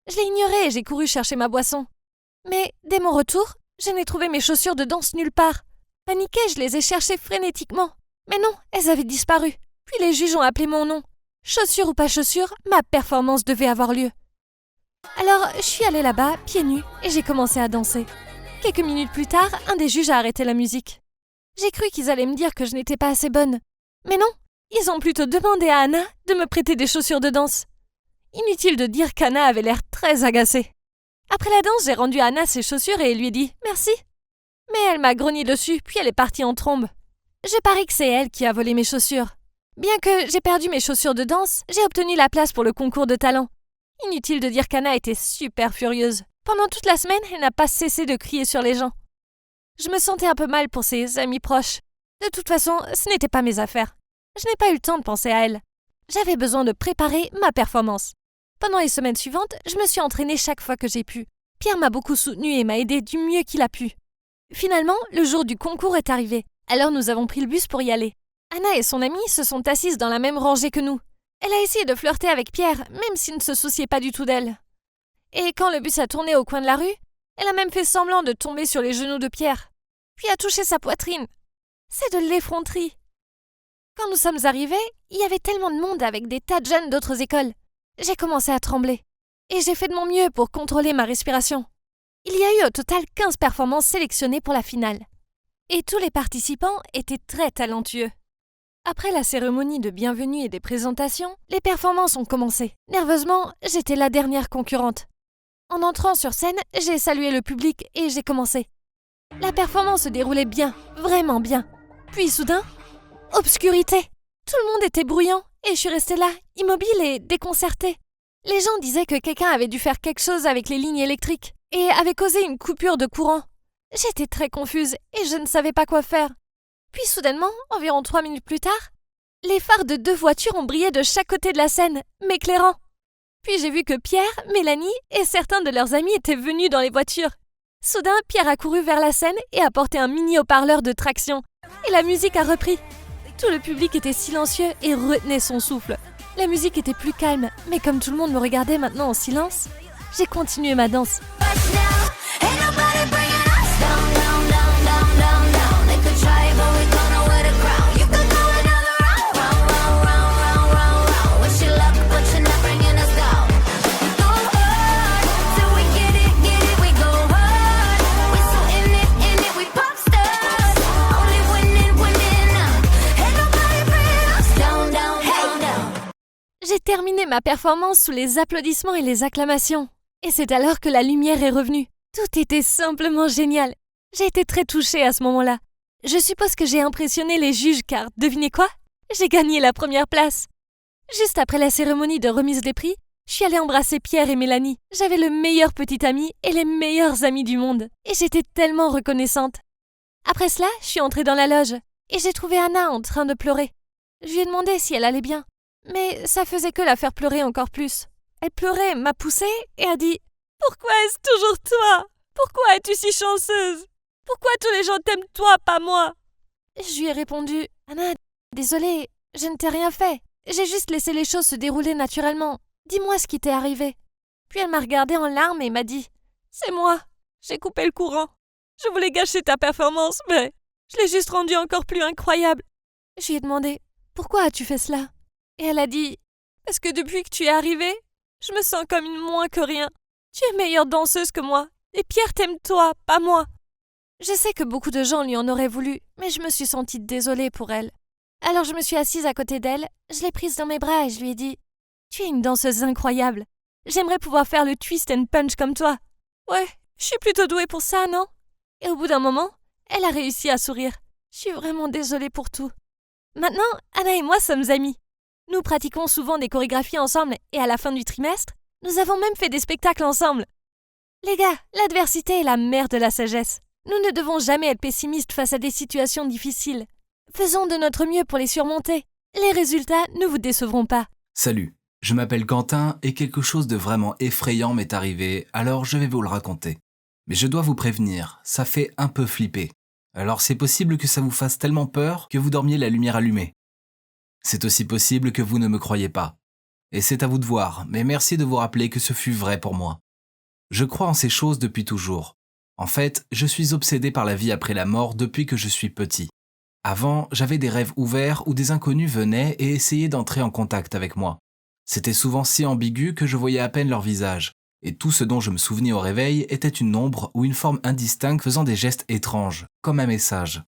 Je l'ai ignorée et j'ai couru chercher ma boisson. Mais dès mon retour, je n'ai trouvé mes chaussures de danse nulle part. Paniquée, je les ai cherchées frénétiquement. Mais non, elles avaient disparu. Puis les juges ont appelé mon nom. Chaussures ou pas chaussures, ma performance devait avoir lieu. Alors, je suis allée là-bas, pieds nus, et j'ai commencé à danser. Quelques minutes plus tard, un des juges a arrêté la musique. J'ai cru qu'ils allaient me dire que je n'étais pas assez bonne. Mais non, ils ont plutôt demandé à Anna de me prêter des chaussures de danse. Inutile de dire qu'Anna avait l'air très agacée. Après la danse, j'ai rendu à Anna ses chaussures et lui ai dit « Merci ». Mais elle m'a grogné dessus, puis elle est partie en trombe. Je parie que c'est elle qui a volé mes chaussures. Bien que j'ai perdu mes chaussures de danse, j'ai obtenu la place pour le concours de talent. Inutile de dire qu'Anna était super furieuse. Pendant toute la semaine, elle n'a pas cessé de crier sur les gens. Je me sentais un peu mal pour ses amis proches. De toute façon, ce n'était pas mes affaires. Je n'ai pas eu le temps de penser à elle. J'avais besoin de préparer ma performance. Pendant les semaines suivantes, je me suis entraînée chaque fois que j'ai pu. Pierre m'a beaucoup soutenue et m'a aidée du mieux qu'il a pu. Finalement, le jour du concours est arrivé. Alors nous avons pris le bus pour y aller. Anna et son amie se sont assises dans la même rangée que nous. Elle a essayé de flirter avec Pierre, même s'il ne se souciait pas du tout d'elle. Et quand le bus a tourné au coin de la rue, elle a même fait semblant de tomber sur les genoux de Pierre, puis a touché sa poitrine. C'est de l'effronterie. Quand nous sommes arrivés, il y avait tellement de monde avec des tas de jeunes d'autres écoles. J'ai commencé à trembler, et j'ai fait de mon mieux pour contrôler ma respiration. Il y a eu au total 15 performances sélectionnées pour la finale. Et tous les participants étaient très talentueux. Après la cérémonie de bienvenue et des présentations, les performances ont commencé. Nerveusement, j'étais la dernière concurrente. En entrant sur scène, j'ai salué le public et j'ai commencé. La performance se déroulait bien, vraiment bien. Puis soudain, obscurité. Tout le monde était bruyant et je suis restée là, immobile et déconcertée. Les gens disaient que quelqu'un avait dû faire quelque chose avec les lignes électriques et avait causé une coupure de courant. J'étais très confuse et je ne savais pas quoi faire. Puis soudainement, environ 3 minutes plus tard, les phares de 2 voitures ont brillé de chaque côté de la scène, m'éclairant. Puis j'ai vu que Pierre, Mélanie et certains de leurs amis étaient venus dans les voitures. Soudain, Pierre a couru vers la scène et a porté un mini haut-parleur de traction. Et la musique a repris. Tout le public était silencieux et retenait son souffle. La musique était plus calme, mais comme tout le monde me regardait maintenant en silence, j'ai continué ma danse. J'ai terminé ma performance sous les applaudissements et les acclamations. Et c'est alors que la lumière est revenue. Tout était simplement génial. J'ai été très touchée à ce moment-là. Je suppose que j'ai impressionné les juges car, devinez quoi? J'ai gagné la première place. Juste après la cérémonie de remise des prix, je suis allée embrasser Pierre et Mélanie. J'avais le meilleur petit ami et les meilleurs amis du monde. Et j'étais tellement reconnaissante. Après cela, je suis entrée dans la loge et j'ai trouvé Anna en train de pleurer. Je lui ai demandé si elle allait bien. Mais ça faisait que la faire pleurer encore plus. Elle pleurait, m'a poussée et a dit « Pourquoi est-ce toujours toi? Pourquoi es-tu si chanceuse? Pourquoi tous les gens t'aiment toi, pas moi ?» Je lui ai répondu « Anna, désolée, je ne t'ai rien fait. J'ai juste laissé les choses se dérouler naturellement. Dis-moi ce qui t'est arrivé. » Puis elle m'a regardée en larmes et m'a dit « C'est moi, j'ai coupé le courant. Je voulais gâcher ta performance, mais je l'ai juste rendue encore plus incroyable. » Je lui ai demandé « Pourquoi as-tu fait cela ?» Et elle a dit « Parce que depuis que tu es arrivée, je me sens comme une moins que rien. Tu es meilleure danseuse que moi, et Pierre t'aime toi, pas moi. » Je sais que beaucoup de gens lui en auraient voulu, mais je me suis sentie désolée pour elle. Alors je me suis assise à côté d'elle, je l'ai prise dans mes bras et je lui ai dit « Tu es une danseuse incroyable. J'aimerais pouvoir faire le twist and punch comme toi. Ouais, je suis plutôt douée pour ça, non ?» Et au bout d'un moment, elle a réussi à sourire. Je suis vraiment désolée pour tout. Maintenant, Anna et moi sommes amies. Nous pratiquons souvent des chorégraphies ensemble et à la fin du trimestre, nous avons même fait des spectacles ensemble. Les gars, l'adversité est la mère de la sagesse. Nous ne devons jamais être pessimistes face à des situations difficiles. Faisons de notre mieux pour les surmonter. Les résultats ne vous décevront pas. Salut, je m'appelle Quentin et quelque chose de vraiment effrayant m'est arrivé, alors je vais vous le raconter. Mais je dois vous prévenir, ça fait un peu flipper. Alors c'est possible que ça vous fasse tellement peur que vous dormiez la lumière allumée. C'est aussi possible que vous ne me croyez pas. Et c'est à vous de voir, mais merci de vous rappeler que ce fut vrai pour moi. Je crois en ces choses depuis toujours. En fait, je suis obsédé par la vie après la mort depuis que je suis petit. Avant, j'avais des rêves ouverts où des inconnus venaient et essayaient d'entrer en contact avec moi. C'était souvent si ambigu que je voyais à peine leur visage, et tout ce dont je me souvenais au réveil était une ombre ou une forme indistincte faisant des gestes étranges, comme un message.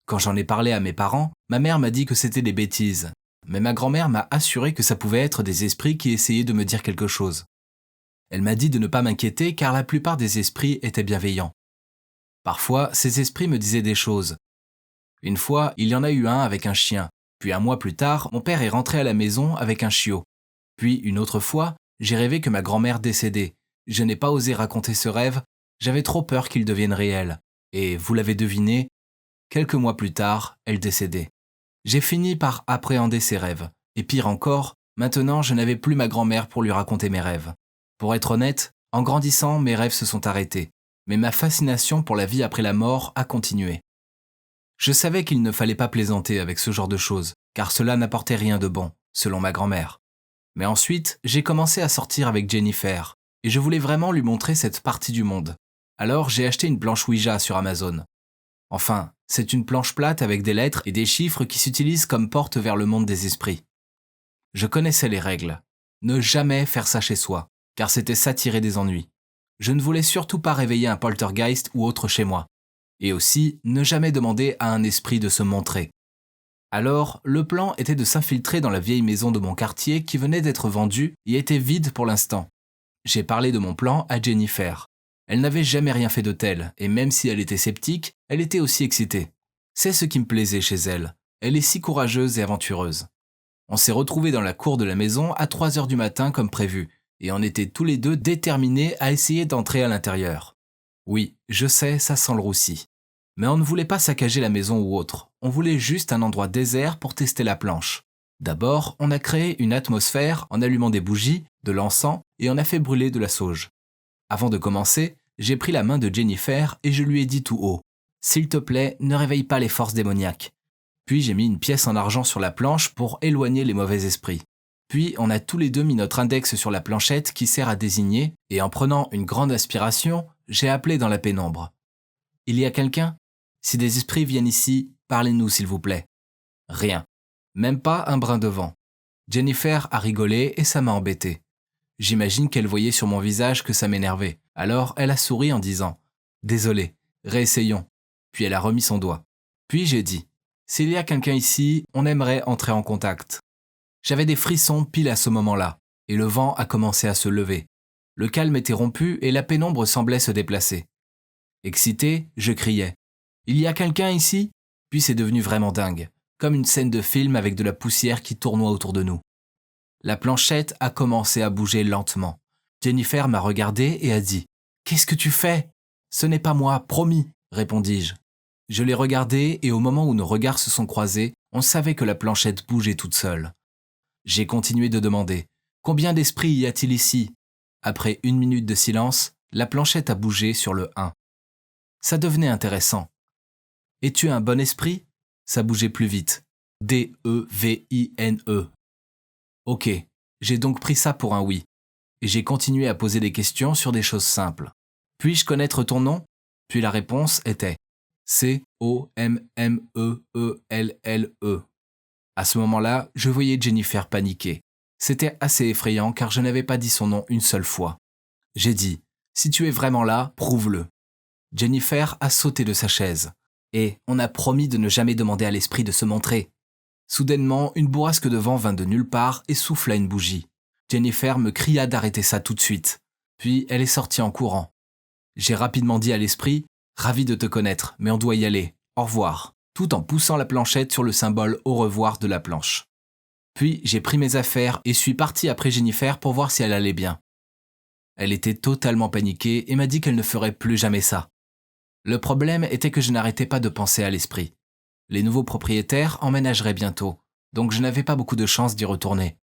Quand j'en ai parlé à mes parents, ma mère m'a dit que c'était des bêtises, mais ma grand-mère m'a assuré que ça pouvait être des esprits qui essayaient de me dire quelque chose. Elle m'a dit de ne pas m'inquiéter car la plupart des esprits étaient bienveillants. Parfois, ces esprits me disaient des choses. Une fois, il y en a eu un avec un chien, puis un mois plus tard, mon père est rentré à la maison avec un chiot. Puis, une autre fois, j'ai rêvé que ma grand-mère décédait. Je n'ai pas osé raconter ce rêve, j'avais trop peur qu'il devienne réel. Et, vous l'avez deviné, quelques mois plus tard, elle décédait. J'ai fini par appréhender ces rêves. Et pire encore, maintenant, je n'avais plus ma grand-mère pour lui raconter mes rêves. Pour être honnête, en grandissant, mes rêves se sont arrêtés. Mais ma fascination pour la vie après la mort a continué. Je savais qu'il ne fallait pas plaisanter avec ce genre de choses, car cela n'apportait rien de bon, selon ma grand-mère. Mais ensuite, j'ai commencé à sortir avec Jennifer, et je voulais vraiment lui montrer cette partie du monde. Alors j'ai acheté une planche Ouija sur Amazon. Enfin, c'est une planche plate avec des lettres et des chiffres qui s'utilisent comme porte vers le monde des esprits. Je connaissais les règles. Ne jamais faire ça chez soi, car c'était s'attirer des ennuis. Je ne voulais surtout pas réveiller un poltergeist ou autre chez moi. Et aussi, ne jamais demander à un esprit de se montrer. Alors, le plan était de s'infiltrer dans la vieille maison de mon quartier qui venait d'être vendue et était vide pour l'instant. J'ai parlé de mon plan à Jennifer. Elle n'avait jamais rien fait de tel, et même si elle était sceptique, elle était aussi excitée. C'est ce qui me plaisait chez elle. Elle est si courageuse et aventureuse. On s'est retrouvés dans la cour de la maison à 3 heures du matin comme prévu, et on était tous les deux déterminés à essayer d'entrer à l'intérieur. Oui, je sais, ça sent le roussi. Mais on ne voulait pas saccager la maison ou autre, on voulait juste un endroit désert pour tester la planche. D'abord, on a créé une atmosphère en allumant des bougies, de l'encens et on a fait brûler de la sauge. Avant de commencer, j'ai pris la main de Jennifer et je lui ai dit tout haut « S'il te plaît, ne réveille pas les forces démoniaques ». Puis j'ai mis une pièce en argent sur la planche pour éloigner les mauvais esprits. Puis on a tous les deux mis notre index sur la planchette qui sert à désigner, et en prenant une grande aspiration, j'ai appelé dans la pénombre. « Il y a quelqu'un ? Si des esprits viennent ici, parlez-nous s'il vous plaît. » Rien. Même pas un brin de vent. Jennifer a rigolé et ça m'a embêté. J'imagine qu'elle voyait sur mon visage que ça m'énervait. Alors elle a souri en disant « Désolé, réessayons. » Puis elle a remis son doigt. Puis j'ai dit « S'il y a quelqu'un ici, on aimerait entrer en contact. » J'avais des frissons pile à ce moment-là, et le vent a commencé à se lever. Le calme était rompu et la pénombre semblait se déplacer. Excité, je criais « Il y a quelqu'un ici ?» Puis c'est devenu vraiment dingue, comme une scène de film avec de la poussière qui tournoie autour de nous. La planchette a commencé à bouger lentement. Jennifer m'a regardé et a dit « Qu'est-ce que tu fais ?»« Ce n'est pas moi, promis !» répondis-je. Je l'ai regardé et au moment où nos regards se sont croisés, on savait que la planchette bougeait toute seule. J'ai continué de demander « Combien d'esprits y a-t-il ici ?» Après 1 minute de silence, la planchette a bougé sur le 1. Ça devenait intéressant. « Es-tu un bon esprit ?» Ça bougeait plus vite. D-E-V-I-N-E. Ok, j'ai donc pris ça pour un oui. Et j'ai continué à poser des questions sur des choses simples. Puis-je connaître ton nom ? Puis la réponse était C-O-M-M-E-E-L-L-E. À ce moment-là, je voyais Jennifer paniquer. C'était assez effrayant car je n'avais pas dit son nom une seule fois. J'ai dit « Si tu es vraiment là, prouve-le ». Jennifer a sauté de sa chaise. Et on a promis de ne jamais demander à l'esprit de se montrer. Soudainement, une bourrasque de vent vint de nulle part et souffla une bougie. Jennifer me cria d'arrêter ça tout de suite. Puis elle est sortie en courant. J'ai rapidement dit à l'esprit « Ravi de te connaître, mais on doit y aller. Au revoir », tout en poussant la planchette sur le symbole « Au revoir » de la planche. Puis j'ai pris mes affaires et suis parti après Jennifer pour voir si elle allait bien. Elle était totalement paniquée et m'a dit qu'elle ne ferait plus jamais ça. Le problème était que je n'arrêtais pas de penser à l'esprit. Les nouveaux propriétaires emménageraient bientôt, donc je n'avais pas beaucoup de chance d'y retourner.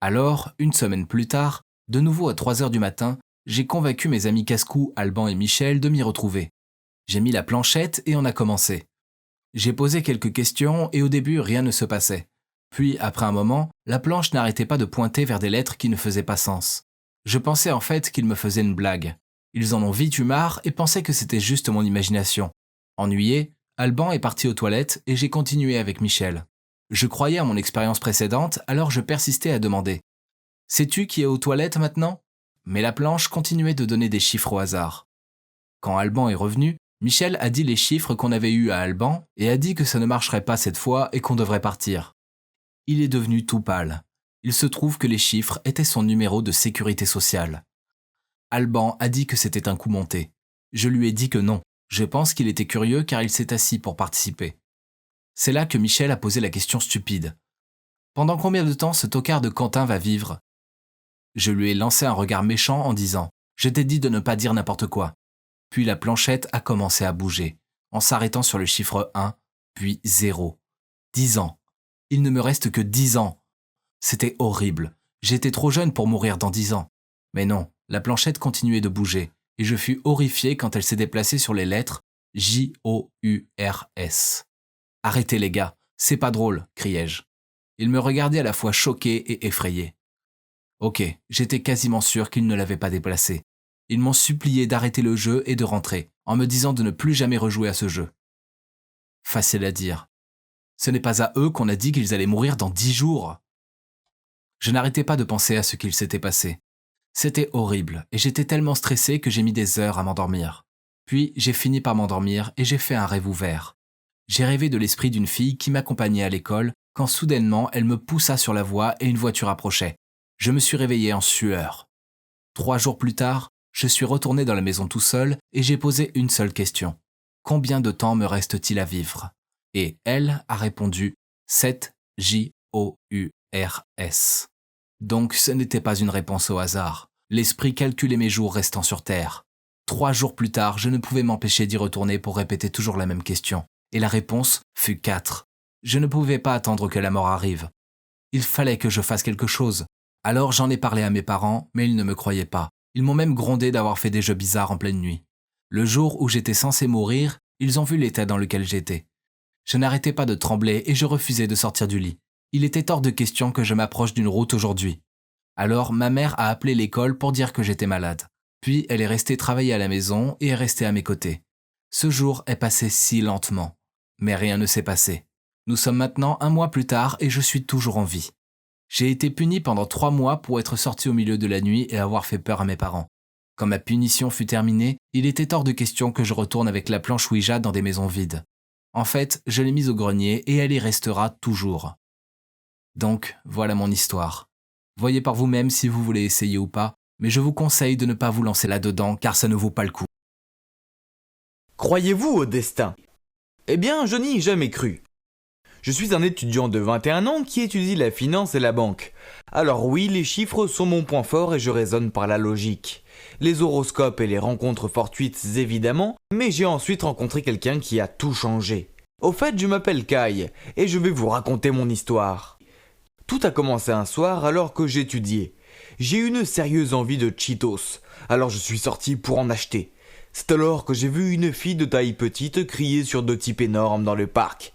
Alors, une semaine plus tard, de nouveau à 3 heures du matin, j'ai convaincu mes amis casse-cou Alban et Michel de m'y retrouver. J'ai mis la planchette et on a commencé. J'ai posé quelques questions et au début rien ne se passait. Puis, après un moment, la planche n'arrêtait pas de pointer vers des lettres qui ne faisaient pas sens. Je pensais en fait qu'ils me faisaient une blague. Ils en ont vite eu marre et pensaient que c'était juste mon imagination. Ennuyé, Alban est parti aux toilettes et j'ai continué avec Michel. Je croyais à mon expérience précédente, alors je persistais à demander « Sais-tu qui est aux toilettes maintenant ?» Mais la planche continuait de donner des chiffres au hasard. Quand Alban est revenu, Michel a dit les chiffres qu'on avait eus à Alban et a dit que ça ne marcherait pas cette fois et qu'on devrait partir. Il est devenu tout pâle. Il se trouve que les chiffres étaient son numéro de sécurité sociale. Alban a dit que c'était un coup monté. Je lui ai dit que non. Je pense qu'il était curieux car il s'est assis pour participer. C'est là que Michel a posé la question stupide. « Pendant combien de temps ce tocard de Quentin va vivre ?» Je lui ai lancé un regard méchant en disant « Je t'ai dit de ne pas dire n'importe quoi ». Puis la planchette a commencé à bouger, en s'arrêtant sur le chiffre 1, puis 0. 10 ans. Il ne me reste que 10 ans. C'était horrible. J'étais trop jeune pour mourir dans 10 ans. Mais non, la planchette continuait de bouger, et je fus horrifié quand elle s'est déplacée sur les lettres J-O-U-R-S. « Arrêtez les gars, c'est pas drôle », criai-je. Ils me regardaient à la fois choqués et effrayés. Ok, j'étais quasiment sûr qu'ils ne l'avaient pas déplacé. Ils m'ont supplié d'arrêter le jeu et de rentrer, en me disant de ne plus jamais rejouer à ce jeu. Facile à dire. Ce n'est pas à eux qu'on a dit qu'ils allaient mourir dans 10 jours. Je n'arrêtais pas de penser à ce qu'il s'était passé. C'était horrible, et j'étais tellement stressé que j'ai mis des heures à m'endormir. Puis j'ai fini par m'endormir et j'ai fait un rêve ouvert. J'ai rêvé de l'esprit d'une fille qui m'accompagnait à l'école quand soudainement elle me poussa sur la voie et une voiture approchait. Je me suis réveillé en sueur. 3 jours plus tard, je suis retourné dans la maison tout seul et j'ai posé une seule question. Combien de temps me reste-t-il à vivre ? Et elle a répondu 7 J-O-U-R-S. Donc ce n'était pas une réponse au hasard. L'esprit calculait mes jours restant sur Terre. 3 jours plus tard, je ne pouvais m'empêcher d'y retourner pour répéter toujours la même question. Et la réponse fut 4. Je ne pouvais pas attendre que la mort arrive. Il fallait que je fasse quelque chose. Alors j'en ai parlé à mes parents, mais ils ne me croyaient pas. Ils m'ont même grondé d'avoir fait des jeux bizarres en pleine nuit. Le jour où j'étais censé mourir, ils ont vu l'état dans lequel j'étais. Je n'arrêtais pas de trembler et je refusais de sortir du lit. Il était hors de question que je m'approche d'une route aujourd'hui. Alors ma mère a appelé l'école pour dire que j'étais malade. Puis elle est restée travailler à la maison et est restée à mes côtés. Ce jour est passé si lentement. Mais rien ne s'est passé. Nous sommes maintenant 1 mois plus tard et je suis toujours en vie. J'ai été puni pendant 3 mois pour être sorti au milieu de la nuit et avoir fait peur à mes parents. Quand ma punition fut terminée, il était hors de question que je retourne avec la planche Ouija dans des maisons vides. En fait, je l'ai mise au grenier et elle y restera toujours. Donc, voilà mon histoire. Voyez par vous-même si vous voulez essayer ou pas, mais je vous conseille de ne pas vous lancer là-dedans car ça ne vaut pas le coup. Croyez-vous au destin ? Eh bien, je n'y ai jamais cru. Je suis un étudiant de 21 ans qui étudie la finance et la banque. Alors oui, les chiffres sont mon point fort et je raisonne par la logique. Les horoscopes et les rencontres fortuites évidemment, mais j'ai ensuite rencontré quelqu'un qui a tout changé. Au fait, je m'appelle Kai et je vais vous raconter mon histoire. Tout a commencé un soir alors que j'étudiais. J'ai eu une sérieuse envie de Cheetos, alors je suis sorti pour en acheter. C'est alors que j'ai vu une fille de taille petite crier sur 2 types énormes dans le parc.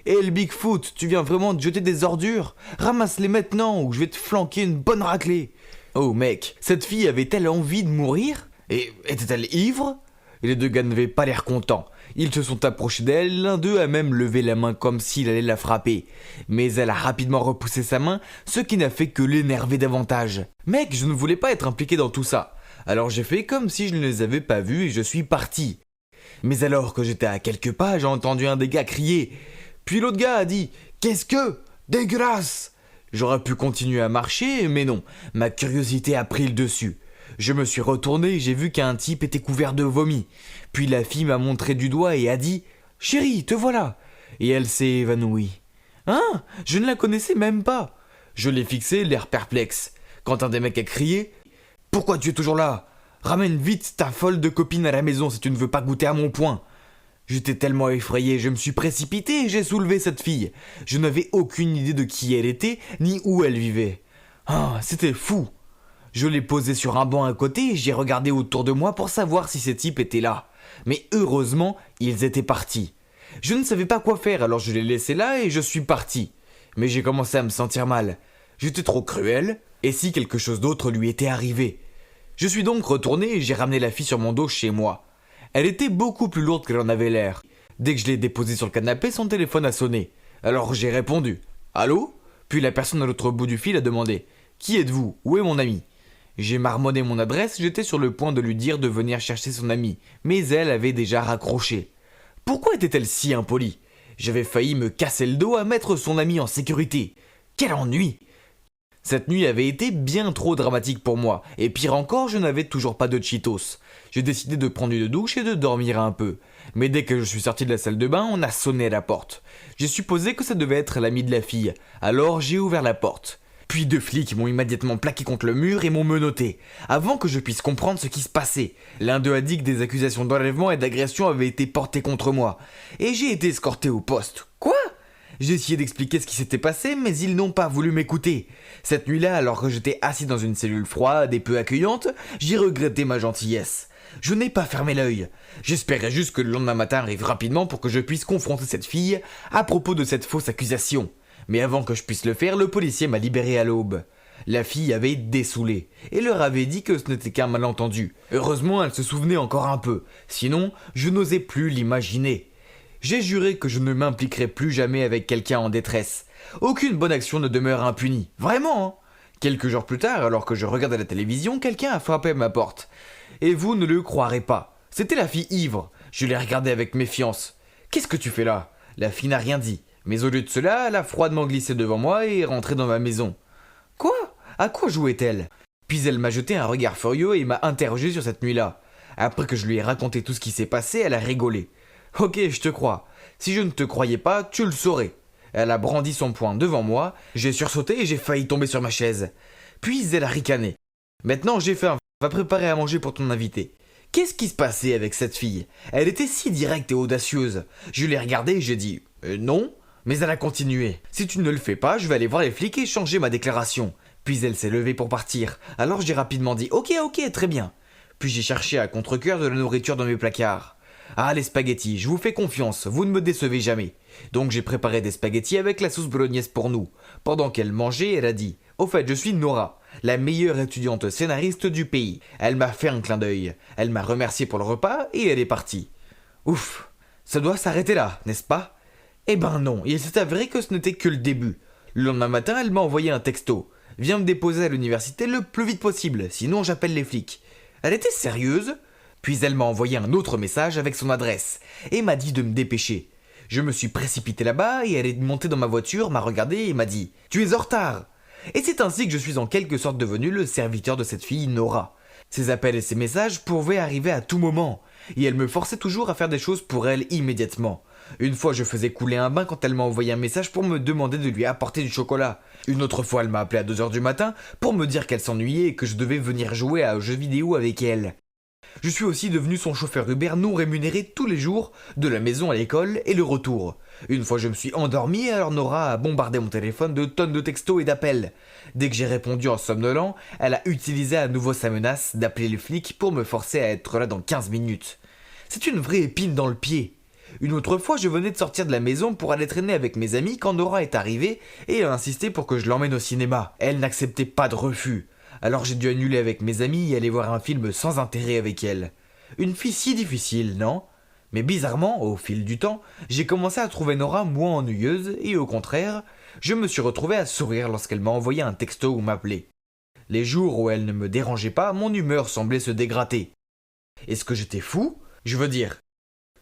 « Hé le Bigfoot, tu viens vraiment de jeter des ordures ? Ramasse-les maintenant ou je vais te flanquer une bonne raclée !» Oh mec, cette fille avait-elle envie de mourir ? Et était-elle ivre ? Et les 2 gars n'avaient pas l'air contents. Ils se sont approchés d'elle, l'un d'eux a même levé la main comme s'il allait la frapper. Mais elle a rapidement repoussé sa main, ce qui n'a fait que l'énerver davantage. Mec, je ne voulais pas être impliqué dans tout ça. Alors j'ai fait comme si je ne les avais pas vus et je suis parti. Mais alors que j'étais à quelques pas, j'ai entendu un des gars crier. Puis l'autre gars a dit « Qu'est-ce que ? Dégueulasse !» J'aurais pu continuer à marcher, mais non, ma curiosité a pris le dessus. Je me suis retourné et j'ai vu qu'un type était couvert de vomi. Puis la fille m'a montré du doigt et a dit « Chérie, te voilà !» Et elle s'est évanouie. Hein ? Je ne la connaissais même pas. Je l'ai fixé, l'air perplexe. Quand un des mecs a crié « Pourquoi tu es toujours là ? Ramène vite ta folle de copine à la maison si tu ne veux pas goûter à mon poing !» J'étais tellement effrayé, je me suis précipité et j'ai soulevé cette fille. Je n'avais aucune idée de qui elle était, ni où elle vivait. Ah, c'était fou. Je l'ai posée sur un banc à côté et j'ai regardé autour de moi pour savoir si ces types étaient là. Mais heureusement, ils étaient partis. Je ne savais pas quoi faire, alors je l'ai laissée là et je suis parti. Mais j'ai commencé à me sentir mal. J'étais trop cruel, et si quelque chose d'autre lui était arrivé ? Je suis donc retourné et j'ai ramené la fille sur mon dos chez moi. Elle était beaucoup plus lourde qu'elle en avait l'air. Dès que je l'ai déposée sur le canapé, son téléphone a sonné. Alors j'ai répondu « Allô ?» Puis la personne à l'autre bout du fil a demandé « Qui êtes-vous ? Où est mon ami ?» J'ai marmonné mon adresse, j'étais sur le point de lui dire de venir chercher son ami, mais elle avait déjà raccroché. Pourquoi était-elle si impolie ? J'avais failli me casser le dos à mettre son ami en sécurité. Quel ennui ! Cette nuit avait été bien trop dramatique pour moi, et pire encore, je n'avais toujours pas de Cheetos. J'ai décidé de prendre une douche et de dormir un peu. Mais dès que je suis sorti de la salle de bain, on a sonné à la porte. J'ai supposé que ça devait être l'ami de la fille, alors j'ai ouvert la porte. Puis deux flics m'ont immédiatement plaqué contre le mur et m'ont menotté, avant que je puisse comprendre ce qui se passait. L'un d'eux a dit que des accusations d'enlèvement et d'agression avaient été portées contre moi, et j'ai été escorté au poste. Quoi ? J'ai essayé d'expliquer ce qui s'était passé, mais ils n'ont pas voulu m'écouter. Cette nuit-là, alors que j'étais assis dans une cellule froide et peu accueillante, j'ai regretté ma gentillesse. Je n'ai pas fermé l'œil. J'espérais juste que le lendemain matin arrive rapidement pour que je puisse confronter cette fille à propos de cette fausse accusation. Mais avant que je puisse le faire, le policier m'a libéré à l'aube. La fille avait dessoulé et leur avait dit que ce n'était qu'un malentendu. Heureusement, elle se souvenait encore un peu. Sinon, je n'osais plus l'imaginer. J'ai juré que je ne m'impliquerais plus jamais avec quelqu'un en détresse. Aucune bonne action ne demeure impunie. Vraiment, hein. Quelques jours plus tard, alors que je regardais la télévision, quelqu'un a frappé à ma porte. Et vous ne le croirez pas. C'était la fille ivre. Je l'ai regardée avec méfiance. « Qu'est-ce que tu fais là ?» La fille n'a rien dit. Mais au lieu de cela, elle a froidement glissé devant moi et est rentrée dans ma maison. Quoi ? À quoi jouait-elle ? Puis elle m'a jeté un regard furieux et m'a interrogé sur cette nuit-là. Après que je lui ai raconté tout ce qui s'est passé, elle a rigolé. Ok, je te crois. Si je ne te croyais pas, tu le saurais. Elle a brandi son poing devant moi, j'ai sursauté et j'ai failli tomber sur ma chaise. Puis elle a ricané. Maintenant j'ai faim, va préparer à manger pour ton invité. Qu'est-ce qui se passait avec cette fille ? Elle était si directe et audacieuse. Je l'ai regardée et j'ai dit non, mais elle a continué. Si tu ne le fais pas, je vais aller voir les flics et changer ma déclaration. Puis elle s'est levée pour partir. Alors j'ai rapidement dit ok, très bien. Puis j'ai cherché à contre-cœur de la nourriture dans mes placards. Ah, les spaghettis, je vous fais confiance, vous ne me décevez jamais. Donc j'ai préparé des spaghettis avec la sauce bolognaise pour nous. Pendant qu'elle mangeait, elle a dit « Au fait, je suis Nora, la meilleure étudiante scénariste du pays. » Elle m'a fait un clin d'œil. Elle m'a remercié pour le repas et elle est partie. Ouf, ça doit s'arrêter là, n'est-ce pas ? Eh ben non, il s'est avéré que ce n'était que le début. Le lendemain matin, elle m'a envoyé un texto. « Viens me déposer à l'université le plus vite possible, sinon j'appelle les flics. » Elle était sérieuse ? Puis elle m'a envoyé un autre message avec son adresse et m'a dit de me dépêcher. Je me suis précipité là-bas et elle est montée dans ma voiture, m'a regardé et m'a dit « Tu es en retard !» Et c'est ainsi que je suis en quelque sorte devenu le serviteur de cette fille Nora. Ses appels et ses messages pouvaient arriver à tout moment et elle me forçait toujours à faire des choses pour elle immédiatement. Une fois je faisais couler un bain quand elle m'a envoyé un message pour me demander de lui apporter du chocolat. Une autre fois elle m'a appelé à 2h du matin pour me dire qu'elle s'ennuyait et que je devais venir jouer à un jeu vidéo avec elle. Je suis aussi devenu son chauffeur Uber non rémunéré tous les jours, de la maison à l'école et le retour. Une fois je me suis endormi, alors Nora a bombardé mon téléphone de tonnes de textos et d'appels. Dès que j'ai répondu en somnolent, elle a utilisé à nouveau sa menace d'appeler les flics pour me forcer à être là dans 15 minutes. C'est une vraie épine dans le pied. Une autre fois, je venais de sortir de la maison pour aller traîner avec mes amis quand Nora est arrivée et a insisté pour que je l'emmène au cinéma. Elle n'acceptait pas de refus. Alors j'ai dû annuler avec mes amis et aller voir un film sans intérêt avec elle. Une fille si difficile, non ? Mais bizarrement, au fil du temps, j'ai commencé à trouver Nora moins ennuyeuse et au contraire, je me suis retrouvé à sourire lorsqu'elle m'a envoyé un texto ou m'appelait. Les jours où elle ne me dérangeait pas, mon humeur semblait se dégrader. Est-ce que j'étais fou ? Je veux dire,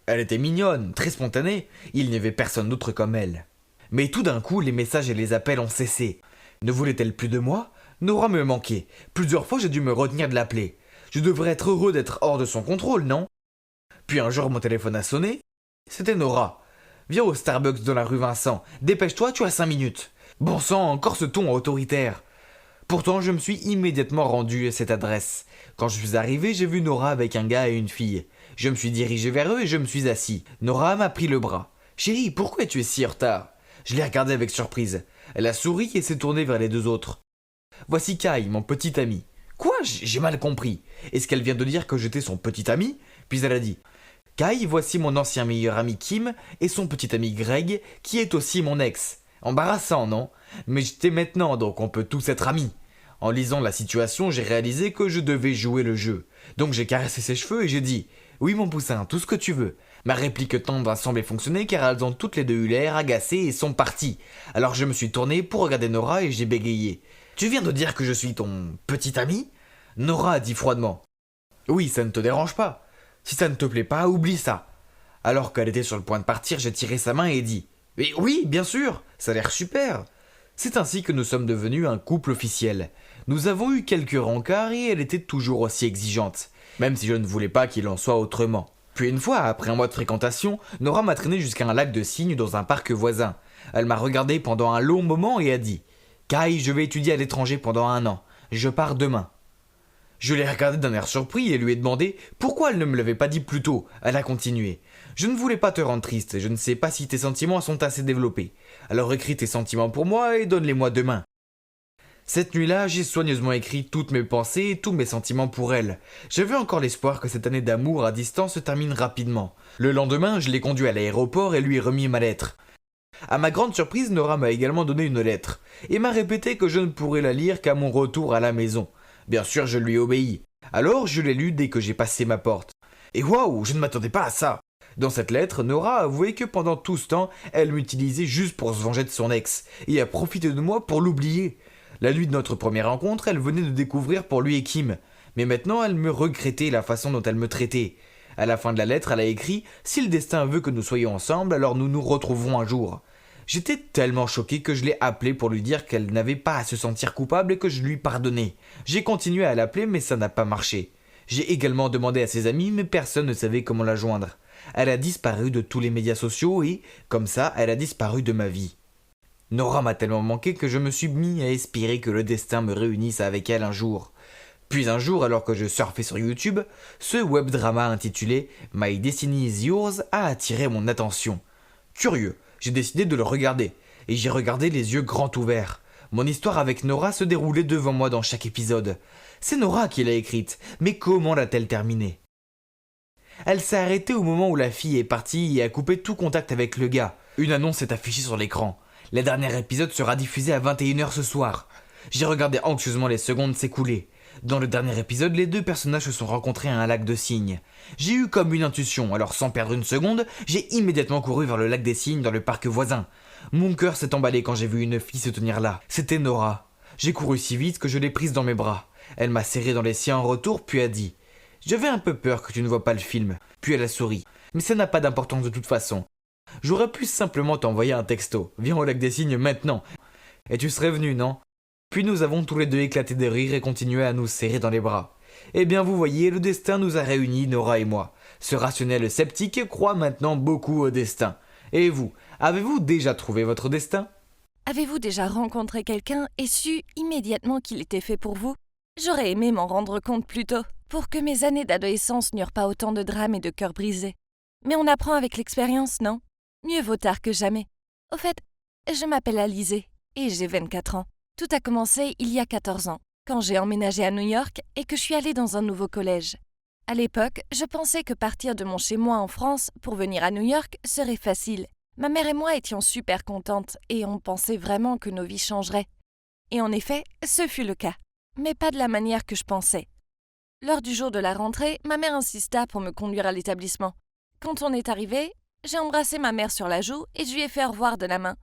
elle était mignonne, très spontanée, il n'y avait personne d'autre comme elle. Mais tout d'un coup, les messages et les appels ont cessé. Ne voulait-elle plus de moi ? Nora me manquait. Plusieurs fois, j'ai dû me retenir de l'appeler. Je devrais être heureux d'être hors de son contrôle, non ? Puis un jour, mon téléphone a sonné. C'était Nora. Viens au Starbucks dans la rue Vincent. Dépêche-toi, tu as 5 minutes. Bon sang, encore ce ton autoritaire. Pourtant, je me suis immédiatement rendu à cette adresse. Quand je suis arrivé, j'ai vu Nora avec un gars et une fille. Je me suis dirigé vers eux et je me suis assis. Nora m'a pris le bras. « Chérie, pourquoi tu es si en retard ?» Je l'ai regardée avec surprise. Elle a souri et s'est tournée vers les deux autres. « Voici Kai, mon petit ami. »« Quoi ? J'ai mal compris. Est-ce qu'elle vient de dire que j'étais son petit ami ?» Puis elle a dit « Kai, voici mon ancien meilleur ami Kim et son petit ami Greg, qui est aussi mon ex. Embarrassant, non ? Mais j'étais maintenant, donc on peut tous être amis. » En lisant la situation, j'ai réalisé que je devais jouer le jeu. Donc j'ai caressé ses cheveux et j'ai dit « Oui mon poussin, tout ce que tu veux. » Ma réplique tendre a semblé fonctionner car elles ont toutes les deux eu l'air agacées et sont parties. Alors je me suis tourné pour regarder Nora et j'ai bégayé. « Tu viens de dire que je suis ton petit ami ?» Nora a dit froidement. « Oui, ça ne te dérange pas. Si ça ne te plaît pas, oublie ça. » Alors qu'elle était sur le point de partir, j'ai tiré sa main et dit « Mais oui, bien sûr, ça a l'air super. » C'est ainsi que nous sommes devenus un couple officiel. Nous avons eu quelques rencarts et elle était toujours aussi exigeante, même si je ne voulais pas qu'il en soit autrement. Puis une fois, après un mois de fréquentation, Nora m'a traîné jusqu'à un lac de cygnes dans un parc voisin. Elle m'a regardé pendant un long moment et a dit « Kai, je vais étudier à l'étranger pendant 1 an. Je pars demain. » Je l'ai regardée d'un air surpris et lui ai demandé pourquoi elle ne me l'avait pas dit plus tôt. Elle a continué. « Je ne voulais pas te rendre triste, je ne sais pas si tes sentiments sont assez développés. Alors écris tes sentiments pour moi et donne-les-moi demain. » Cette nuit-là, j'ai soigneusement écrit toutes mes pensées et tous mes sentiments pour elle. J'avais encore l'espoir que cette année d'amour à distance se termine rapidement. Le lendemain, je l'ai conduit à l'aéroport et lui ai remis ma lettre. À ma grande surprise, Nora m'a également donné une lettre et m'a répété que je ne pourrais la lire qu'à mon retour à la maison. Bien sûr, je lui ai obéi. Alors, je l'ai lue dès que j'ai passé ma porte. Et waouh, je ne m'attendais pas à ça. Dans cette lettre, Nora a avoué que pendant tout ce temps, elle m'utilisait juste pour se venger de son ex et a profité de moi pour l'oublier. La nuit de notre première rencontre, elle venait de découvrir pour lui et Kim. Mais maintenant, elle me regrettait la façon dont elle me traitait. À la fin de la lettre, elle a écrit « Si le destin veut que nous soyons ensemble, alors nous nous retrouverons un jour. » J'étais tellement choqué que je l'ai appelée pour lui dire qu'elle n'avait pas à se sentir coupable et que je lui pardonnais. J'ai continué à l'appeler, mais ça n'a pas marché. J'ai également demandé à ses amis, mais personne ne savait comment la joindre. Elle a disparu de tous les médias sociaux et, comme ça, elle a disparu de ma vie. Nora m'a tellement manqué que je me suis mis à espérer que le destin me réunisse avec elle un jour. Puis un jour, alors que je surfais sur YouTube, ce web drama intitulé « My Destiny is Yours » a attiré mon attention. Curieux, j'ai décidé de le regarder, et j'ai regardé les yeux grands ouverts. Mon histoire avec Nora se déroulait devant moi dans chaque épisode. C'est Nora qui l'a écrite, mais comment l'a-t-elle terminée ? Elle s'est arrêtée au moment où la fille est partie et a coupé tout contact avec le gars. Une annonce s'est affichée sur l'écran. Le dernier épisode sera diffusé à 21h ce soir. J'ai regardé anxieusement les secondes s'écouler. Dans le dernier épisode, les deux personnages se sont rencontrés à un lac de cygnes. J'ai eu comme une intuition, alors sans perdre une seconde, j'ai immédiatement couru vers le lac des cygnes dans le parc voisin. Mon cœur s'est emballé quand j'ai vu une fille se tenir là. C'était Nora. J'ai couru si vite que je l'ai prise dans mes bras. Elle m'a serré dans les siens en retour, puis a dit « J'avais un peu peur que tu ne vois pas le film. » Puis elle a souri. Mais ça n'a pas d'importance de toute façon. J'aurais pu simplement t'envoyer un texto. Viens au lac des cygnes maintenant. Et tu serais venu, non ? Puis nous avons tous les deux éclaté de rire et continué à nous serrer dans les bras. Eh bien vous voyez, le destin nous a réunis, Nora et moi. Ce rationnel sceptique croit maintenant beaucoup au destin. Et vous, avez-vous déjà trouvé votre destin ? Avez-vous déjà rencontré quelqu'un et su immédiatement qu'il était fait pour vous ? J'aurais aimé m'en rendre compte plus tôt, pour que mes années d'adolescence n'eurent pas autant de drames et de cœurs brisés. Mais on apprend avec l'expérience, non ? Mieux vaut tard que jamais. Au fait, je m'appelle Alizée et j'ai 24 ans. Tout a commencé il y a 14 ans, quand j'ai emménagé à New York et que je suis allée dans un nouveau collège. À l'époque, je pensais que partir de mon chez-moi en France pour venir à New York serait facile. Ma mère et moi étions super contentes et on pensait vraiment que nos vies changeraient. Et en effet, ce fut le cas, mais pas de la manière que je pensais. Lors du jour de la rentrée, ma mère insista pour me conduire à l'établissement. Quand on est arrivé, j'ai embrassé ma mère sur la joue et je lui ai fait au revoir de la main.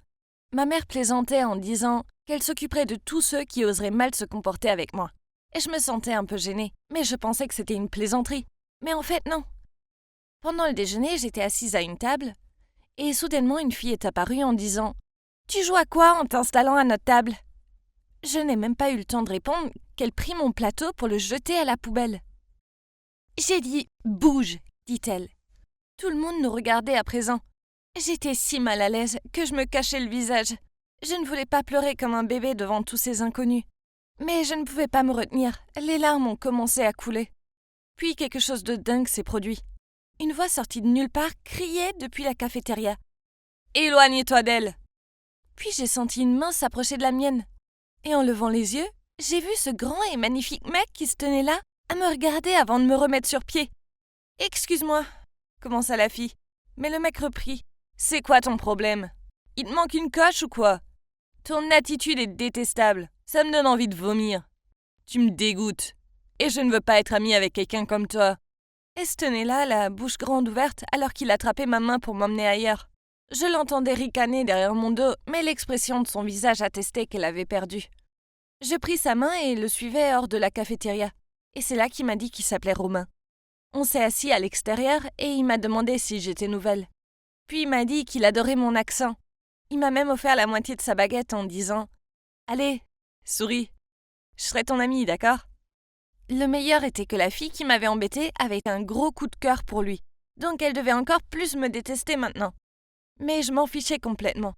Ma mère plaisantait en disant qu'elle s'occuperait de tous ceux qui oseraient mal se comporter avec moi. Et je me sentais un peu gênée, mais je pensais que c'était une plaisanterie. Mais en fait, non. Pendant le déjeuner, j'étais assise à une table, et soudainement une fille est apparue en disant « Tu joues à quoi en t'installant à notre table ?» Je n'ai même pas eu le temps de répondre qu'elle prit mon plateau pour le jeter à la poubelle. J'ai dit « Bouge !» dit-elle. Tout le monde nous regardait à présent. J'étais si mal à l'aise que je me cachais le visage. Je ne voulais pas pleurer comme un bébé devant tous ces inconnus. Mais je ne pouvais pas me retenir, les larmes ont commencé à couler. Puis quelque chose de dingue s'est produit. Une voix sortie de nulle part criait depuis la cafétéria. « Éloigne-toi d'elle !» Puis j'ai senti une main s'approcher de la mienne. Et en levant les yeux, j'ai vu ce grand et magnifique mec qui se tenait là, à me regarder avant de me remettre sur pied. « Excuse-moi », commença la fille. Mais le mec reprit. « C'est quoi ton problème? Il te manque une coche ou quoi? Ton attitude est détestable. Ça me donne envie de vomir. Tu me dégoûtes. Et je ne veux pas être amie avec quelqu'un comme toi. » Elle se tenait là, la bouche grande ouverte, alors qu'il attrapait ma main pour m'emmener ailleurs. Je l'entendais ricaner derrière mon dos, mais l'expression de son visage attestait qu'elle avait perdu. Je pris sa main et le suivais hors de la cafétéria. Et c'est là qu'il m'a dit qu'il s'appelait Romain. On s'est assis à l'extérieur et il m'a demandé si j'étais nouvelle. Puis il m'a dit qu'il adorait mon accent. Il m'a même offert la moitié de sa baguette en disant « Allez, souris. Je serai ton amie, d'accord ?» Le meilleur était que la fille qui m'avait embêtée avait un gros coup de cœur pour lui. Donc elle devait encore plus me détester maintenant. Mais je m'en fichais complètement.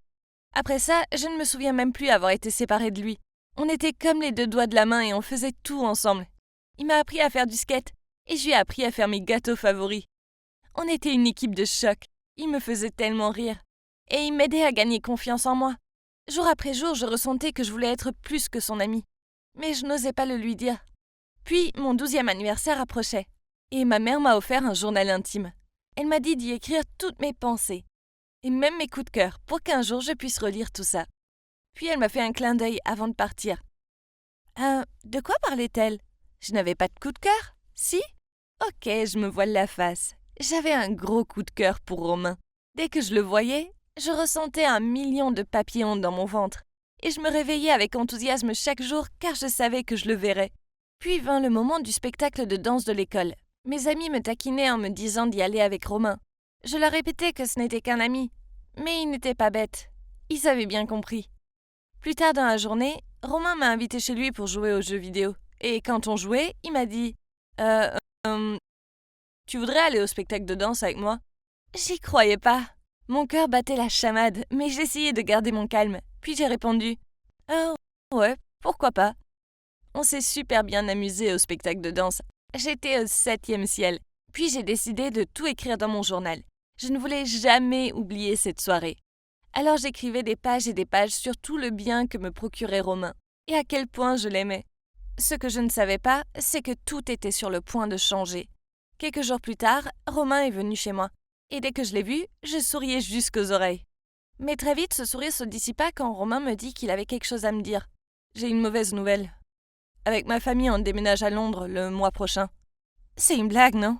Après ça, je ne me souviens même plus avoir été séparée de lui. On était comme les deux doigts de la main et on faisait tout ensemble. Il m'a appris à faire du skate et je lui ai appris à faire mes gâteaux favoris. On était une équipe de choc. Il me faisait tellement rire. Et il m'aidait à gagner confiance en moi. Jour après jour, je ressentais que je voulais être plus que son amie. Mais je n'osais pas le lui dire. Puis, mon 12e anniversaire approchait. Et ma mère m'a offert un journal intime. Elle m'a dit d'y écrire toutes mes pensées. Et même mes coups de cœur, pour qu'un jour je puisse relire tout ça. Puis elle m'a fait un clin d'œil avant de partir. De quoi parlait-elle? Je n'avais pas de coup de cœur? Si? Ok, je me voile la face. J'avais un gros coup de cœur pour Romain. Dès que je le voyais, je ressentais 1 million de papillons dans mon ventre. Et je me réveillais avec enthousiasme chaque jour car je savais que je le verrais. Puis vint le moment du spectacle de danse de l'école. Mes amis me taquinaient en me disant d'y aller avec Romain. Je leur répétais que ce n'était qu'un ami. Mais ils n'étaient pas bêtes. Ils avaient bien compris. Plus tard dans la journée, Romain m'a invité chez lui pour jouer aux jeux vidéo. Et quand on jouait, il m'a dit tu voudrais aller au spectacle de danse avec moi? J'y croyais pas. Mon cœur battait la chamade, mais j'essayais de garder mon calme. Puis j'ai répondu ouais, pourquoi pas. On s'est super bien amusé au spectacle de danse. J'étais au 7e ciel. Puis j'ai décidé de tout écrire dans mon journal. Je ne voulais jamais oublier cette soirée. Alors j'écrivais des pages et des pages sur tout le bien que me procurait Romain, et à quel point je l'aimais. Ce que je ne savais pas, c'est que tout était sur le point de changer. Quelques jours plus tard, Romain est venu chez moi, et dès que je l'ai vu, je souriais jusqu'aux oreilles. Mais très vite, ce sourire se dissipa quand Romain me dit qu'il avait quelque chose à me dire. J'ai une mauvaise nouvelle. Avec ma famille, on déménage à Londres le mois prochain. C'est une blague, non?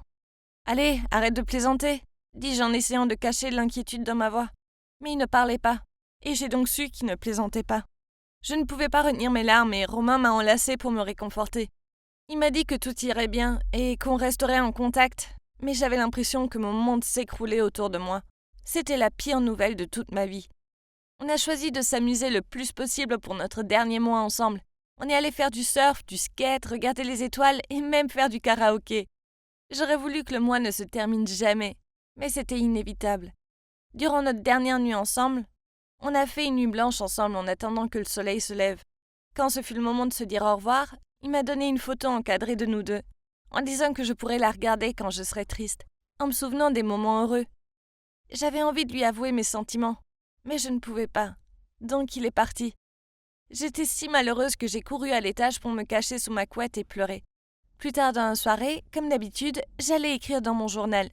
Allez, arrête de plaisanter, dis-je en essayant de cacher l'inquiétude dans ma voix. Mais il ne parlait pas, et j'ai donc su qu'il ne plaisantait pas. Je ne pouvais pas retenir mes larmes et Romain m'a enlacée pour me réconforter. Il m'a dit que tout irait bien et qu'on resterait en contact, mais j'avais l'impression que mon monde s'écroulait autour de moi. C'était la pire nouvelle de toute ma vie. On a choisi de s'amuser le plus possible pour notre dernier mois ensemble. On est allé faire du surf, du skate, regarder les étoiles et même faire du karaoké. J'aurais voulu que le mois ne se termine jamais, mais c'était inévitable. Durant notre dernière nuit ensemble, on a fait une nuit blanche ensemble en attendant que le soleil se lève. Quand ce fut le moment de se dire au revoir, il m'a donné une photo encadrée de nous deux, en disant que je pourrais la regarder quand je serais triste, en me souvenant des moments heureux. J'avais envie de lui avouer mes sentiments, mais je ne pouvais pas. Donc il est parti. J'étais si malheureuse que j'ai couru à l'étage pour me cacher sous ma couette et pleurer. Plus tard dans la soirée, comme d'habitude, j'allais écrire dans mon journal,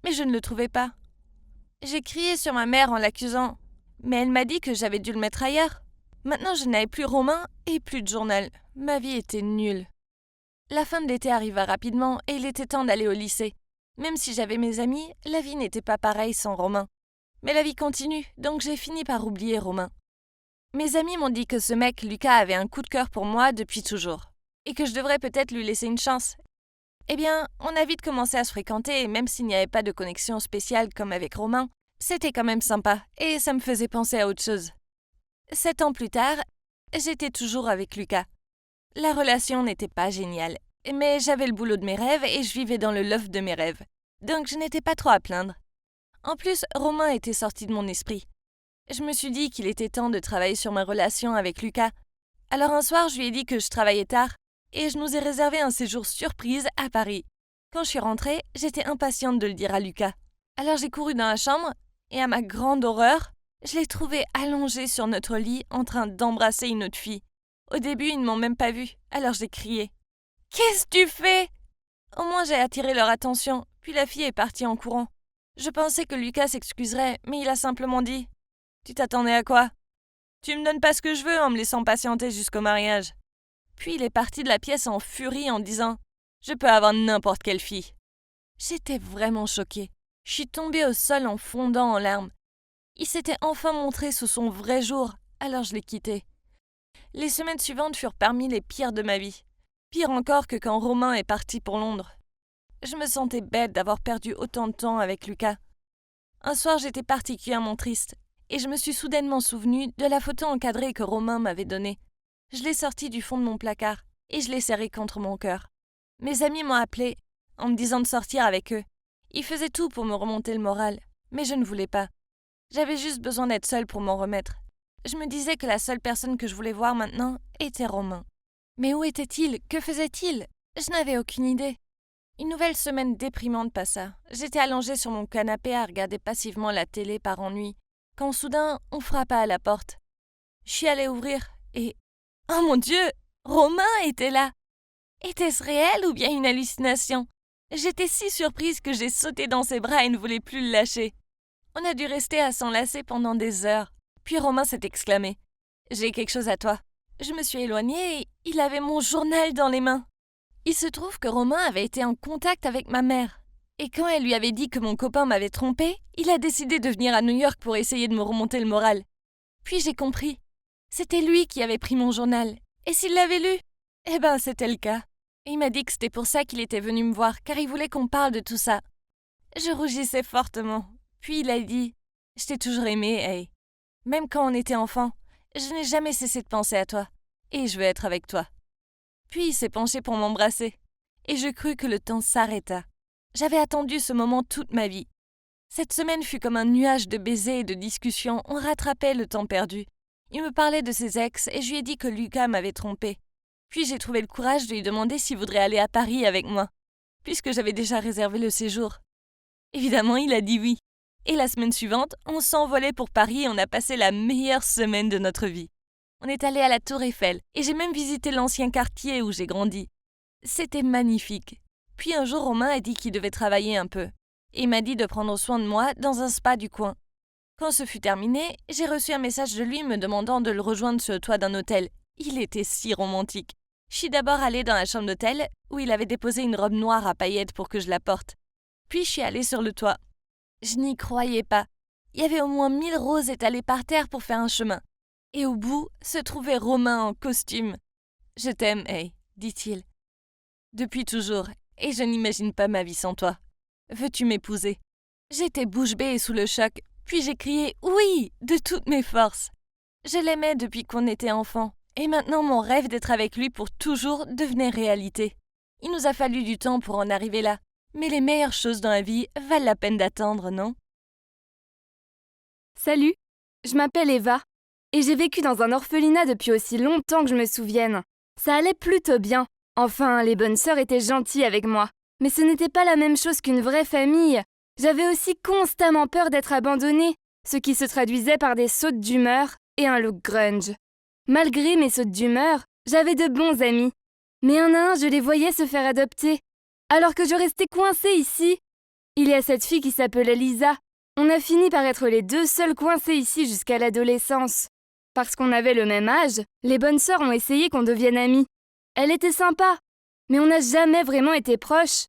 mais je ne le trouvais pas. J'ai crié sur ma mère en l'accusant, mais elle m'a dit que j'avais dû le mettre ailleurs. Maintenant, je n'avais plus Romain et plus de journal. Ma vie était nulle. La fin de l'été arriva rapidement et il était temps d'aller au lycée. Même si j'avais mes amis, la vie n'était pas pareille sans Romain. Mais la vie continue, donc j'ai fini par oublier Romain. Mes amis m'ont dit que ce mec, Lucas, avait un coup de cœur pour moi depuis toujours, et que je devrais peut-être lui laisser une chance. Eh bien, on a vite commencé à se fréquenter, et même s'il n'y avait pas de connexion spéciale comme avec Romain, c'était quand même sympa, et ça me faisait penser à autre chose. 7 ans plus tard, j'étais toujours avec Lucas. La relation n'était pas géniale, mais j'avais le boulot de mes rêves et je vivais dans le loft de mes rêves, donc je n'étais pas trop à plaindre. En plus, Romain était sorti de mon esprit. Je me suis dit qu'il était temps de travailler sur ma relation avec Lucas. Alors un soir, je lui ai dit que je travaillais tard et je nous ai réservé un séjour surprise à Paris. Quand je suis rentrée, j'étais impatiente de le dire à Lucas. Alors j'ai couru dans la chambre et à ma grande horreur, je l'ai trouvé allongé sur notre lit en train d'embrasser une autre fille. Au début, ils ne m'ont même pas vue, alors j'ai crié. « Qu'est-ce que tu fais ?» Au moins j'ai attiré leur attention, puis la fille est partie en courant. Je pensais que Lucas s'excuserait, mais il a simplement dit « Tu t'attendais à quoi ? Tu me donnes pas ce que je veux en me laissant patienter jusqu'au mariage. » Puis il est parti de la pièce en furie en disant « Je peux avoir n'importe quelle fille. » J'étais vraiment choquée. Je suis tombée au sol en fondant en larmes. Il s'était enfin montré sous son vrai jour, alors je l'ai quitté. Les semaines suivantes furent parmi les pires de ma vie. Pire encore que quand Romain est parti pour Londres. Je me sentais bête d'avoir perdu autant de temps avec Lucas. Un soir, j'étais particulièrement triste et je me suis soudainement souvenue de la photo encadrée que Romain m'avait donnée. Je l'ai sortie du fond de mon placard et je l'ai serrée contre mon cœur. Mes amis m'ont appelée en me disant de sortir avec eux. Ils faisaient tout pour me remonter le moral, mais je ne voulais pas. J'avais juste besoin d'être seule pour m'en remettre. Je me disais que la seule personne que je voulais voir maintenant était Romain. Mais où était-il ? Que faisait-il ? Je n'avais aucune idée. Une nouvelle semaine déprimante passa. J'étais allongée sur mon canapé à regarder passivement la télé par ennui, quand soudain on frappa à la porte. Je suis allée ouvrir et... Oh mon Dieu ! Romain était là ! Était-ce réel ou bien une hallucination ? J'étais si surprise que j'ai sauté dans ses bras et ne voulais plus le lâcher. On a dû rester à s'enlacer pendant des heures. Puis Romain s'est exclamé « J'ai quelque chose à toi ». Je me suis éloignée et il avait mon journal dans les mains. Il se trouve que Romain avait été en contact avec ma mère. Et quand elle lui avait dit que mon copain m'avait trompée, il a décidé de venir à New York pour essayer de me remonter le moral. Puis j'ai compris. C'était lui qui avait pris mon journal. Et s'il l'avait lu ? Eh ben, c'était le cas. Il m'a dit que c'était pour ça qu'il était venu me voir, car il voulait qu'on parle de tout ça. Je rougissais fortement. Puis il a dit « Je t'ai toujours aimé, hey. Même quand on était enfant, je n'ai jamais cessé de penser à toi. Et je veux être avec toi. » Puis il s'est penché pour m'embrasser. Et je crus que le temps s'arrêta. J'avais attendu ce moment toute ma vie. Cette semaine fut comme un nuage de baisers et de discussions. On rattrapait le temps perdu. Il me parlait de ses ex et je lui ai dit que Lucas m'avait trompée. Puis j'ai trouvé le courage de lui demander s'il voudrait aller à Paris avec moi, puisque j'avais déjà réservé le séjour. Évidemment, il a dit oui. Et la semaine suivante, on s'envolait pour Paris et on a passé la meilleure semaine de notre vie. On est allé à la Tour Eiffel et j'ai même visité l'ancien quartier où j'ai grandi. C'était magnifique. Puis un jour, Romain a dit qu'il devait travailler un peu. Et il m'a dit de prendre soin de moi dans un spa du coin. Quand ce fut terminé, j'ai reçu un message de lui me demandant de le rejoindre sur le toit d'un hôtel. Il était si romantique. Je suis d'abord allée dans la chambre d'hôtel où il avait déposé une robe noire à paillettes pour que je la porte. Puis je suis allée sur le toit. Je n'y croyais pas. Il y avait au moins 1000 roses étalées par terre pour faire un chemin. Et au bout se trouvait Romain en costume. « Je t'aime, hey, dit-il. Depuis toujours, et je n'imagine pas ma vie sans toi. Veux-tu m'épouser ?» J'étais bouche bée et sous le choc, puis j'ai crié « oui » de toutes mes forces. Je l'aimais depuis qu'on était enfant, et maintenant mon rêve d'être avec lui pour toujours devenait réalité. Il nous a fallu du temps pour en arriver là, mais les meilleures choses dans la vie valent la peine d'attendre, non ? Salut, je m'appelle Eva, et j'ai vécu dans un orphelinat depuis aussi longtemps que je me souvienne. Ça allait plutôt bien. Enfin, les bonnes sœurs étaient gentilles avec moi. Mais ce n'était pas la même chose qu'une vraie famille. J'avais aussi constamment peur d'être abandonnée, ce qui se traduisait par des sautes d'humeur et un look grunge. Malgré mes sautes d'humeur, j'avais de bons amis. Mais un à un, je les voyais se faire adopter. Alors que je restais coincée ici. Il y a cette fille qui s'appelait Lisa. On a fini par être les deux seuls coincés ici jusqu'à l'adolescence. Parce qu'on avait le même âge, les bonnes sœurs ont essayé qu'on devienne amies. Elle était sympa, mais on n'a jamais vraiment été proches.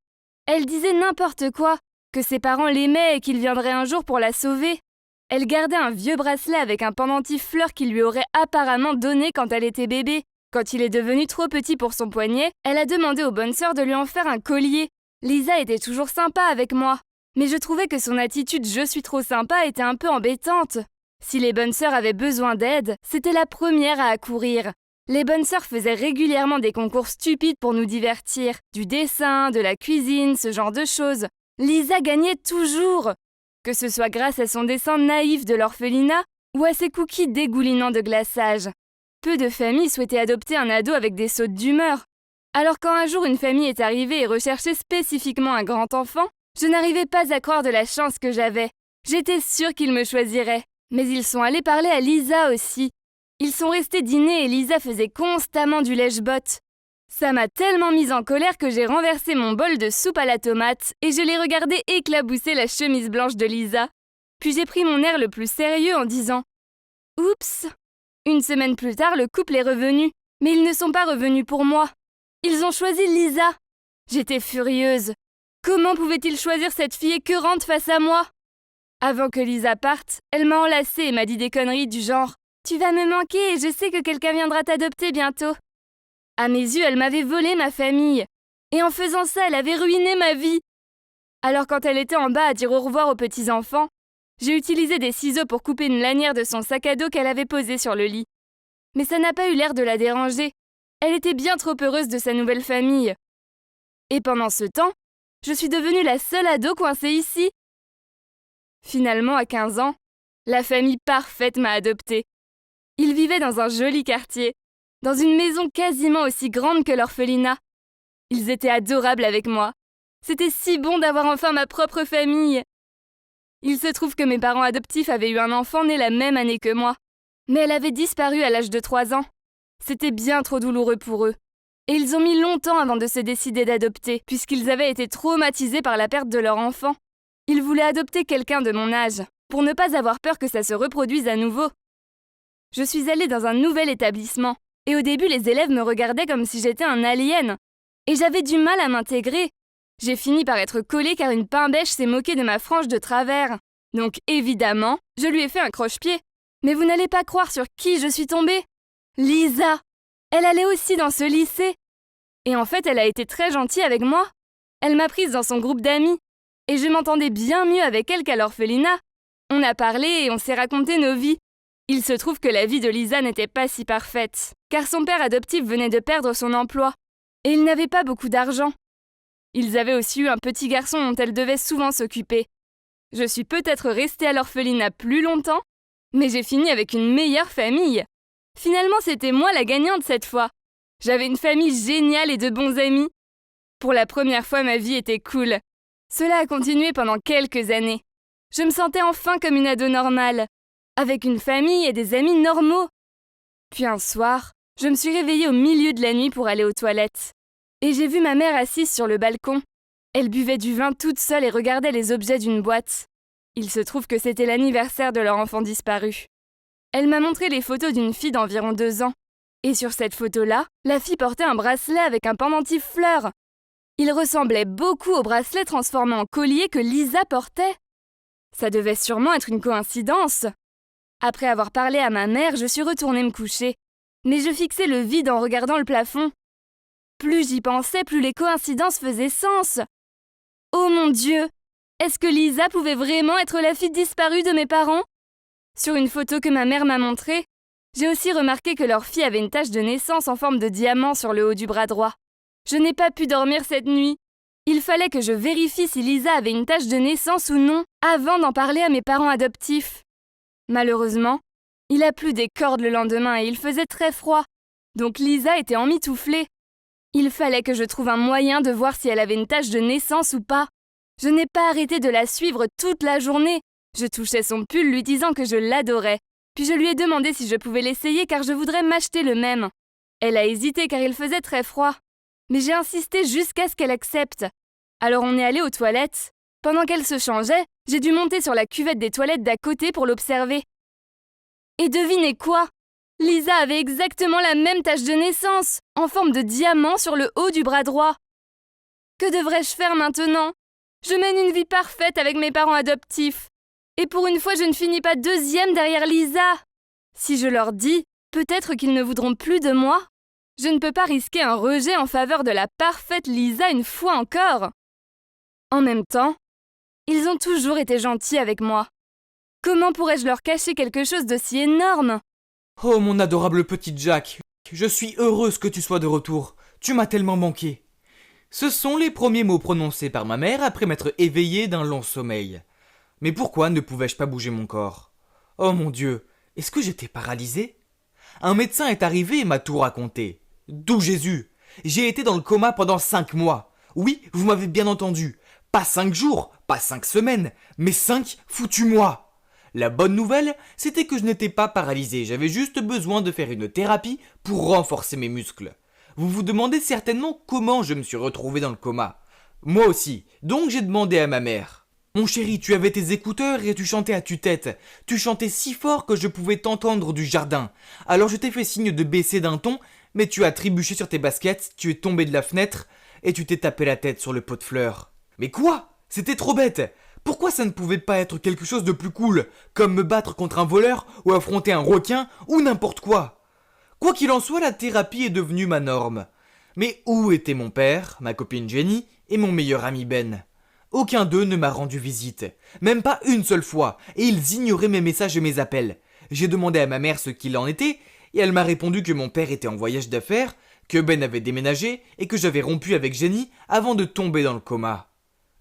Elle disait n'importe quoi, que ses parents l'aimaient et qu'il viendrait un jour pour la sauver. Elle gardait un vieux bracelet avec un pendentif fleur qu'il lui aurait apparemment donné quand elle était bébé. Quand il est devenu trop petit pour son poignet, elle a demandé aux bonnes sœurs de lui en faire un collier. Lisa était toujours sympa avec moi, mais je trouvais que son attitude « je suis trop sympa » était un peu embêtante. Si les bonnes sœurs avaient besoin d'aide, c'était la première à accourir. Les bonnes sœurs faisaient régulièrement des concours stupides pour nous divertir. Du dessin, de la cuisine, ce genre de choses. Lisa gagnait toujours. Que ce soit grâce à son dessin naïf de l'orphelinat ou à ces cookies dégoulinants de glaçage. Peu de familles souhaitaient adopter un ado avec des sautes d'humeur. Alors quand un jour une famille est arrivée et recherchait spécifiquement un grand enfant, je n'arrivais pas à croire de la chance que j'avais. J'étais sûre qu'ils me choisiraient. Mais ils sont allés parler à Lisa aussi. Ils sont restés dîner et Lisa faisait constamment du lèche-botte. Ça m'a tellement mise en colère que j'ai renversé mon bol de soupe à la tomate et je l'ai regardé éclabousser la chemise blanche de Lisa. Puis j'ai pris mon air le plus sérieux en disant « Oups !» Une semaine plus tard, le couple est revenu, mais ils ne sont pas revenus pour moi. Ils ont choisi Lisa. J'étais furieuse. Comment pouvaient-ils choisir cette fille écœurante face à moi ? Avant que Lisa parte, elle m'a enlacée et m'a dit des conneries du genre « Tu vas me manquer et je sais que quelqu'un viendra t'adopter bientôt. » À mes yeux, elle m'avait volé ma famille. Et en faisant ça, elle avait ruiné ma vie. Alors quand elle était en bas à dire au revoir aux petits-enfants, j'ai utilisé des ciseaux pour couper une lanière de son sac à dos qu'elle avait posé sur le lit. Mais ça n'a pas eu l'air de la déranger. Elle était bien trop heureuse de sa nouvelle famille. Et pendant ce temps, je suis devenue la seule ado coincée ici. Finalement, à 15 ans, la famille parfaite m'a adoptée. Ils vivaient dans un joli quartier, dans une maison quasiment aussi grande que l'orphelinat. Ils étaient adorables avec moi. C'était si bon d'avoir enfin ma propre famille. Il se trouve que mes parents adoptifs avaient eu un enfant né la même année que moi. Mais elle avait disparu à l'âge de 3 ans. C'était bien trop douloureux pour eux. Et ils ont mis longtemps avant de se décider d'adopter, puisqu'ils avaient été traumatisés par la perte de leur enfant. Ils voulaient adopter quelqu'un de mon âge, pour ne pas avoir peur que ça se reproduise à nouveau. Je suis allée dans un nouvel établissement, et au début les élèves me regardaient comme si j'étais un alien. Et j'avais du mal à m'intégrer. J'ai fini par être collée car une pain-bêche s'est moquée de ma frange de travers. Donc évidemment, je lui ai fait un croche-pied. Mais vous n'allez pas croire sur qui je suis tombée. Lisa. Elle allait aussi dans ce lycée. Et en fait, elle a été très gentille avec moi. Elle m'a prise dans son groupe d'amis. Et je m'entendais bien mieux avec elle qu'à l'orphelinat. On a parlé et on s'est raconté nos vies. Il se trouve que la vie de Lisa n'était pas si parfaite, car son père adoptif venait de perdre son emploi. Et il n'avait pas beaucoup d'argent. Ils avaient aussi eu un petit garçon dont elle devait souvent s'occuper. Je suis peut-être restée à l'orphelinat plus longtemps, mais j'ai fini avec une meilleure famille. Finalement, c'était moi la gagnante cette fois. J'avais une famille géniale et de bons amis. Pour la première fois, ma vie était cool. Cela a continué pendant quelques années. Je me sentais enfin comme une ado normale, avec une famille et des amis normaux. Puis un soir, je me suis réveillée au milieu de la nuit pour aller aux toilettes. Et j'ai vu ma mère assise sur le balcon. Elle buvait du vin toute seule et regardait les objets d'une boîte. Il se trouve que c'était l'anniversaire de leur enfant disparu. Elle m'a montré les photos d'une fille d'environ 2 ans. Et sur cette photo-là, la fille portait un bracelet avec un pendentif fleur. Il ressemblait beaucoup au bracelet transformé en collier que Lisa portait. Ça devait sûrement être une coïncidence. Après avoir parlé à ma mère, je suis retournée me coucher. Mais je fixais le vide en regardant le plafond. Plus j'y pensais, plus les coïncidences faisaient sens. Oh mon Dieu! Est-ce que Lisa pouvait vraiment être la fille disparue de mes parents? Sur une photo que ma mère m'a montrée, j'ai aussi remarqué que leur fille avait une tache de naissance en forme de diamant sur le haut du bras droit. Je n'ai pas pu dormir cette nuit. Il fallait que je vérifie si Lisa avait une tache de naissance ou non avant d'en parler à mes parents adoptifs. Malheureusement, il a plu des cordes le lendemain et il faisait très froid. Donc Lisa était emmitouflée. Il fallait que je trouve un moyen de voir si elle avait une tache de naissance ou pas. Je n'ai pas arrêté de la suivre toute la journée. Je touchais son pull lui disant que je l'adorais. Puis je lui ai demandé si je pouvais l'essayer car je voudrais m'acheter le même. Elle a hésité car il faisait très froid. Mais j'ai insisté jusqu'à ce qu'elle accepte. Alors on est allé aux toilettes. Pendant qu'elle se changeait, j'ai dû monter sur la cuvette des toilettes d'à côté pour l'observer. Et devinez quoi? Lisa avait exactement la même tache de naissance, en forme de diamant sur le haut du bras droit. Que devrais-je faire maintenant? Je mène une vie parfaite avec mes parents adoptifs. Et pour une fois, je ne finis pas deuxième derrière Lisa. Si je leur dis, peut-être qu'ils ne voudront plus de moi. Je ne peux pas risquer un rejet en faveur de la parfaite Lisa une fois encore. En même temps, ils ont toujours été gentils avec moi. Comment pourrais-je leur cacher quelque chose d'aussi énorme? Oh mon adorable petit Jack, je suis heureuse que tu sois de retour. Tu m'as tellement manqué. Ce sont les premiers mots prononcés par ma mère après m'être éveillé d'un long sommeil. Mais pourquoi ne pouvais-je pas bouger mon corps? Oh mon Dieu, Est-ce que j'étais paralysé? Un médecin est arrivé et m'a tout raconté. D'où Jésus? J'ai été dans le coma pendant 5 mois. Oui, vous m'avez bien entendu. Pas 5 jours, pas 5 semaines, mais 5 foutus mois. La bonne nouvelle, c'était que je n'étais pas paralysé. J'avais juste besoin de faire une thérapie pour renforcer mes muscles. Vous vous demandez certainement comment je me suis retrouvé dans le coma. Moi aussi, donc j'ai demandé à ma mère. Mon chéri, tu avais tes écouteurs et tu chantais à tue-tête. Tu chantais si fort que je pouvais t'entendre du jardin. Alors je t'ai fait signe de baisser d'un ton, mais tu as trébuché sur tes baskets, tu es tombé de la fenêtre et tu t'es tapé la tête sur le pot de fleurs. Mais quoi? C'était trop bête. Pourquoi ça ne pouvait pas être quelque chose de plus cool, comme me battre contre un voleur ou affronter un requin ou n'importe quoi? Quoi qu'il en soit, la thérapie est devenue ma norme. Mais où étaient mon père, ma copine Jenny et mon meilleur ami Ben? Aucun d'eux ne m'a rendu visite, même pas une seule fois, et ils ignoraient mes messages et mes appels. J'ai demandé à ma mère ce qu'il en était, et elle m'a répondu que mon père était en voyage d'affaires, que Ben avait déménagé, et que j'avais rompu avec Jenny avant de tomber dans le coma.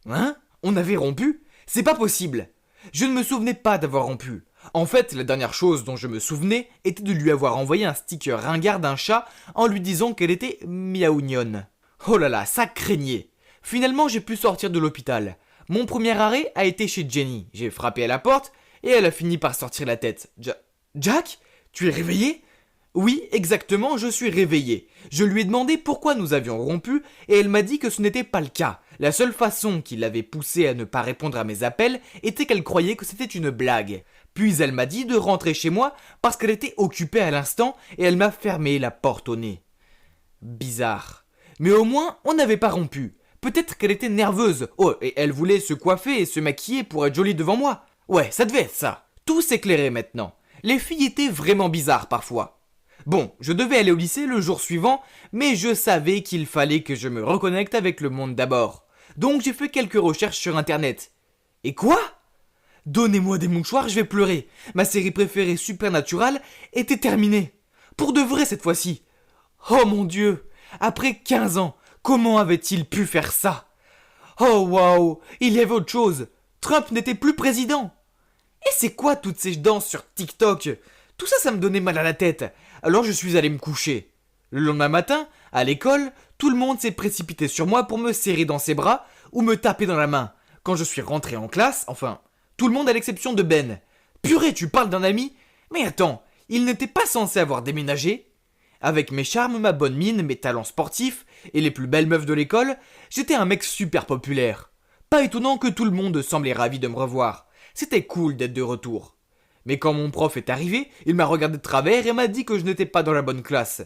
Hein? On avait rompu? C'est pas possible! Je ne me souvenais pas d'avoir rompu. En fait, la dernière chose dont je me souvenais était de lui avoir envoyé un sticker ringard d'un chat en lui disant qu'elle était miaougnonne. Oh là là, ça craignait! Finalement, j'ai pu sortir de l'hôpital. Mon premier arrêt a été chez Jenny. J'ai frappé à la porte et elle a fini par sortir la tête. Jack? Tu es réveillé? Oui, exactement, je suis réveillé. Je lui ai demandé pourquoi nous avions rompu et elle m'a dit que ce n'était pas le cas. La seule façon qui l'avait poussée à ne pas répondre à mes appels était qu'elle croyait que c'était une blague. Puis elle m'a dit de rentrer chez moi parce qu'elle était occupée à l'instant et elle m'a fermé la porte au nez. Bizarre. Mais au moins, on n'avait pas rompu. Peut-être qu'elle était nerveuse. Oh, et elle voulait se coiffer et se maquiller pour être jolie devant moi. Ouais, ça devait être ça. Tout s'éclairait maintenant. Les filles étaient vraiment bizarres parfois. Bon, je devais aller au lycée le jour suivant, mais je savais qu'il fallait que je me reconnecte avec le monde d'abord. Donc j'ai fait quelques recherches sur internet. Et quoi? Donnez-moi des mouchoirs, je vais pleurer. Ma série préférée Supernatural était terminée. Pour de vrai cette fois-ci. Oh mon Dieu! Après 15 ans, comment avait-il pu faire ça? Oh waouh, il y avait autre chose. Trump n'était plus président. Et c'est quoi toutes ces danses sur TikTok? Tout ça, ça me donnait mal à la tête. Alors je suis allé me coucher. Le lendemain matin, à l'école, tout le monde s'est précipité sur moi pour me serrer dans ses bras ou me taper dans la main. Quand je suis rentré en classe, enfin, tout le monde à l'exception de Ben. Purée, tu parles d'un ami? Mais attends, il n'était pas censé avoir déménagé? Avec mes charmes, ma bonne mine, mes talents sportifs et les plus belles meufs de l'école, j'étais un mec super populaire. Pas étonnant que tout le monde semblait ravi de me revoir. C'était cool d'être de retour. Mais quand mon prof est arrivé, il m'a regardé de travers et m'a dit que je n'étais pas dans la bonne classe.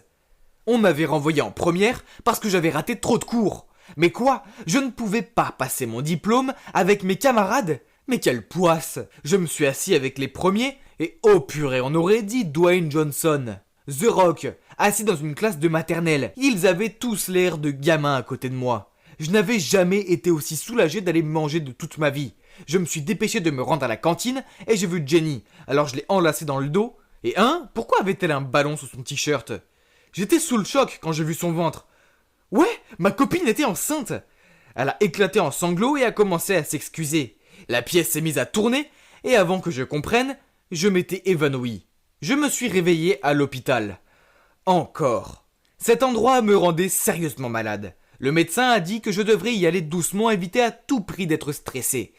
On m'avait renvoyé en première parce que j'avais raté trop de cours. Mais quoi? Je ne pouvais pas passer mon diplôme avec mes camarades? Mais quelle poisse! Je me suis assis avec les premiers et oh purée, on aurait dit Dwayne Johnson. The Rock, assis dans une classe de maternelle. Ils avaient tous l'air de gamins à côté de moi. Je n'avais jamais été aussi soulagé d'aller manger de toute ma vie. Je me suis dépêché de me rendre à la cantine et j'ai vu Jenny. Alors je l'ai enlacée dans le dos. Et pourquoi avait-elle un ballon sous son t-shirt? J'étais sous le choc quand j'ai vu son ventre. Ouais, ma copine était enceinte. Elle a éclaté en sanglots et a commencé à s'excuser. La pièce s'est mise à tourner et avant que je comprenne, je m'étais évanoui. Je me suis réveillé à l'hôpital. Encore. Cet endroit me rendait sérieusement malade. Le médecin a dit que je devrais y aller doucement, éviter à tout prix d'être stressé.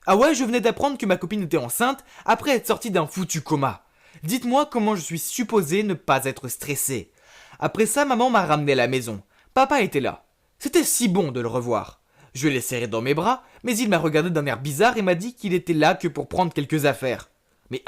Ah ouais, je venais d'apprendre que ma copine était enceinte après être sortie d'un foutu coma. Dites-moi comment je suis supposé ne pas être stressé. Après ça, maman m'a ramené à la maison. Papa était là. C'était si bon de le revoir. Je l'ai serré dans mes bras, mais il m'a regardé d'un air bizarre et m'a dit qu'il était là que pour prendre quelques affaires. Mais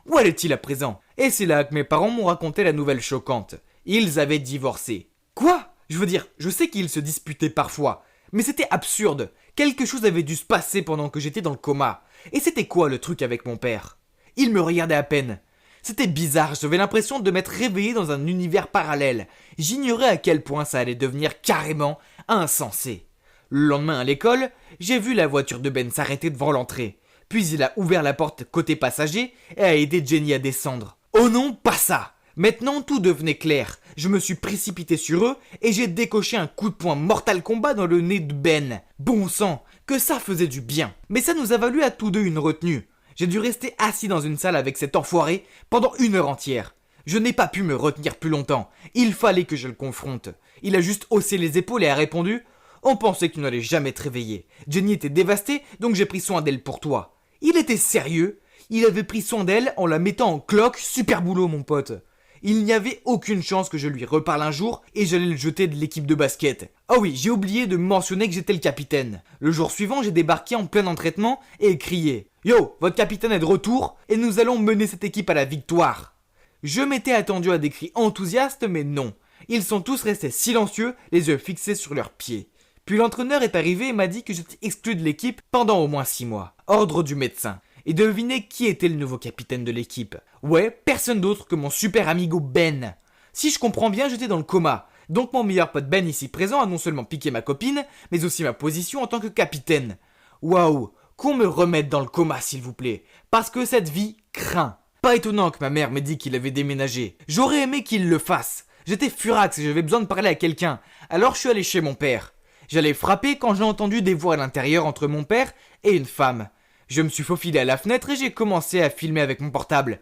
où allait-il à présent? Et c'est là que mes parents m'ont raconté la nouvelle choquante. Ils avaient divorcé. Quoi? Je veux dire, je sais qu'ils se disputaient parfois, mais c'était absurde. Quelque chose avait dû se passer pendant que j'étais dans le coma. Et c'était quoi le truc avec mon père? Il me regardait à peine. C'était bizarre, j'avais l'impression de m'être réveillé dans un univers parallèle. J'ignorais à quel point ça allait devenir carrément insensé. Le lendemain à l'école, j'ai vu la voiture de Ben s'arrêter devant l'entrée. Puis il a ouvert la porte côté passager et a aidé Jenny à descendre. Oh non, pas ça! Maintenant tout devenait clair. Je me suis précipité sur eux et j'ai décoché un coup de poing Mortal Kombat dans le nez de Ben. Bon sang, que ça faisait du bien. Mais ça nous a valu à tous deux une retenue. J'ai dû rester assis dans une salle avec cet enfoiré pendant 1 heure entière. Je n'ai pas pu me retenir plus longtemps. Il fallait que je le confronte. Il a juste haussé les épaules et a répondu « On pensait que tu n'allais jamais te réveiller. Jenny était dévastée, donc j'ai pris soin d'elle pour toi. » Il était sérieux. Il avait pris soin d'elle en la mettant en cloque. Super boulot, mon pote. Il n'y avait aucune chance que je lui reparle un jour et j'allais le jeter de l'équipe de basket. Ah oui, j'ai oublié de mentionner que j'étais le capitaine. Le jour suivant, j'ai débarqué en plein entraînement et crié « Yo, votre capitaine est de retour et nous allons mener cette équipe à la victoire !» Je m'étais attendu à des cris enthousiastes, mais non. Ils sont tous restés silencieux, les yeux fixés sur leurs pieds. Puis l'entraîneur est arrivé et m'a dit que j'étais exclu de l'équipe pendant au moins 6 mois. Ordre du médecin. Et devinez qui était le nouveau capitaine de l'équipe. Ouais, personne d'autre que mon super amigo Ben. Si je comprends bien, j'étais dans le coma. Donc mon meilleur pote Ben ici présent a non seulement piqué ma copine, mais aussi ma position en tant que capitaine. Waouh, qu'on me remette dans le coma s'il vous plaît, parce que cette vie craint. Pas étonnant que ma mère m'ait dit qu'il avait déménagé. J'aurais aimé qu'il le fasse. J'étais furax et j'avais besoin de parler à quelqu'un. Alors je suis allé chez mon père. J'allais frapper quand j'ai entendu des voix à l'intérieur entre mon père et une femme. Je me suis faufilé à la fenêtre et j'ai commencé à filmer avec mon portable.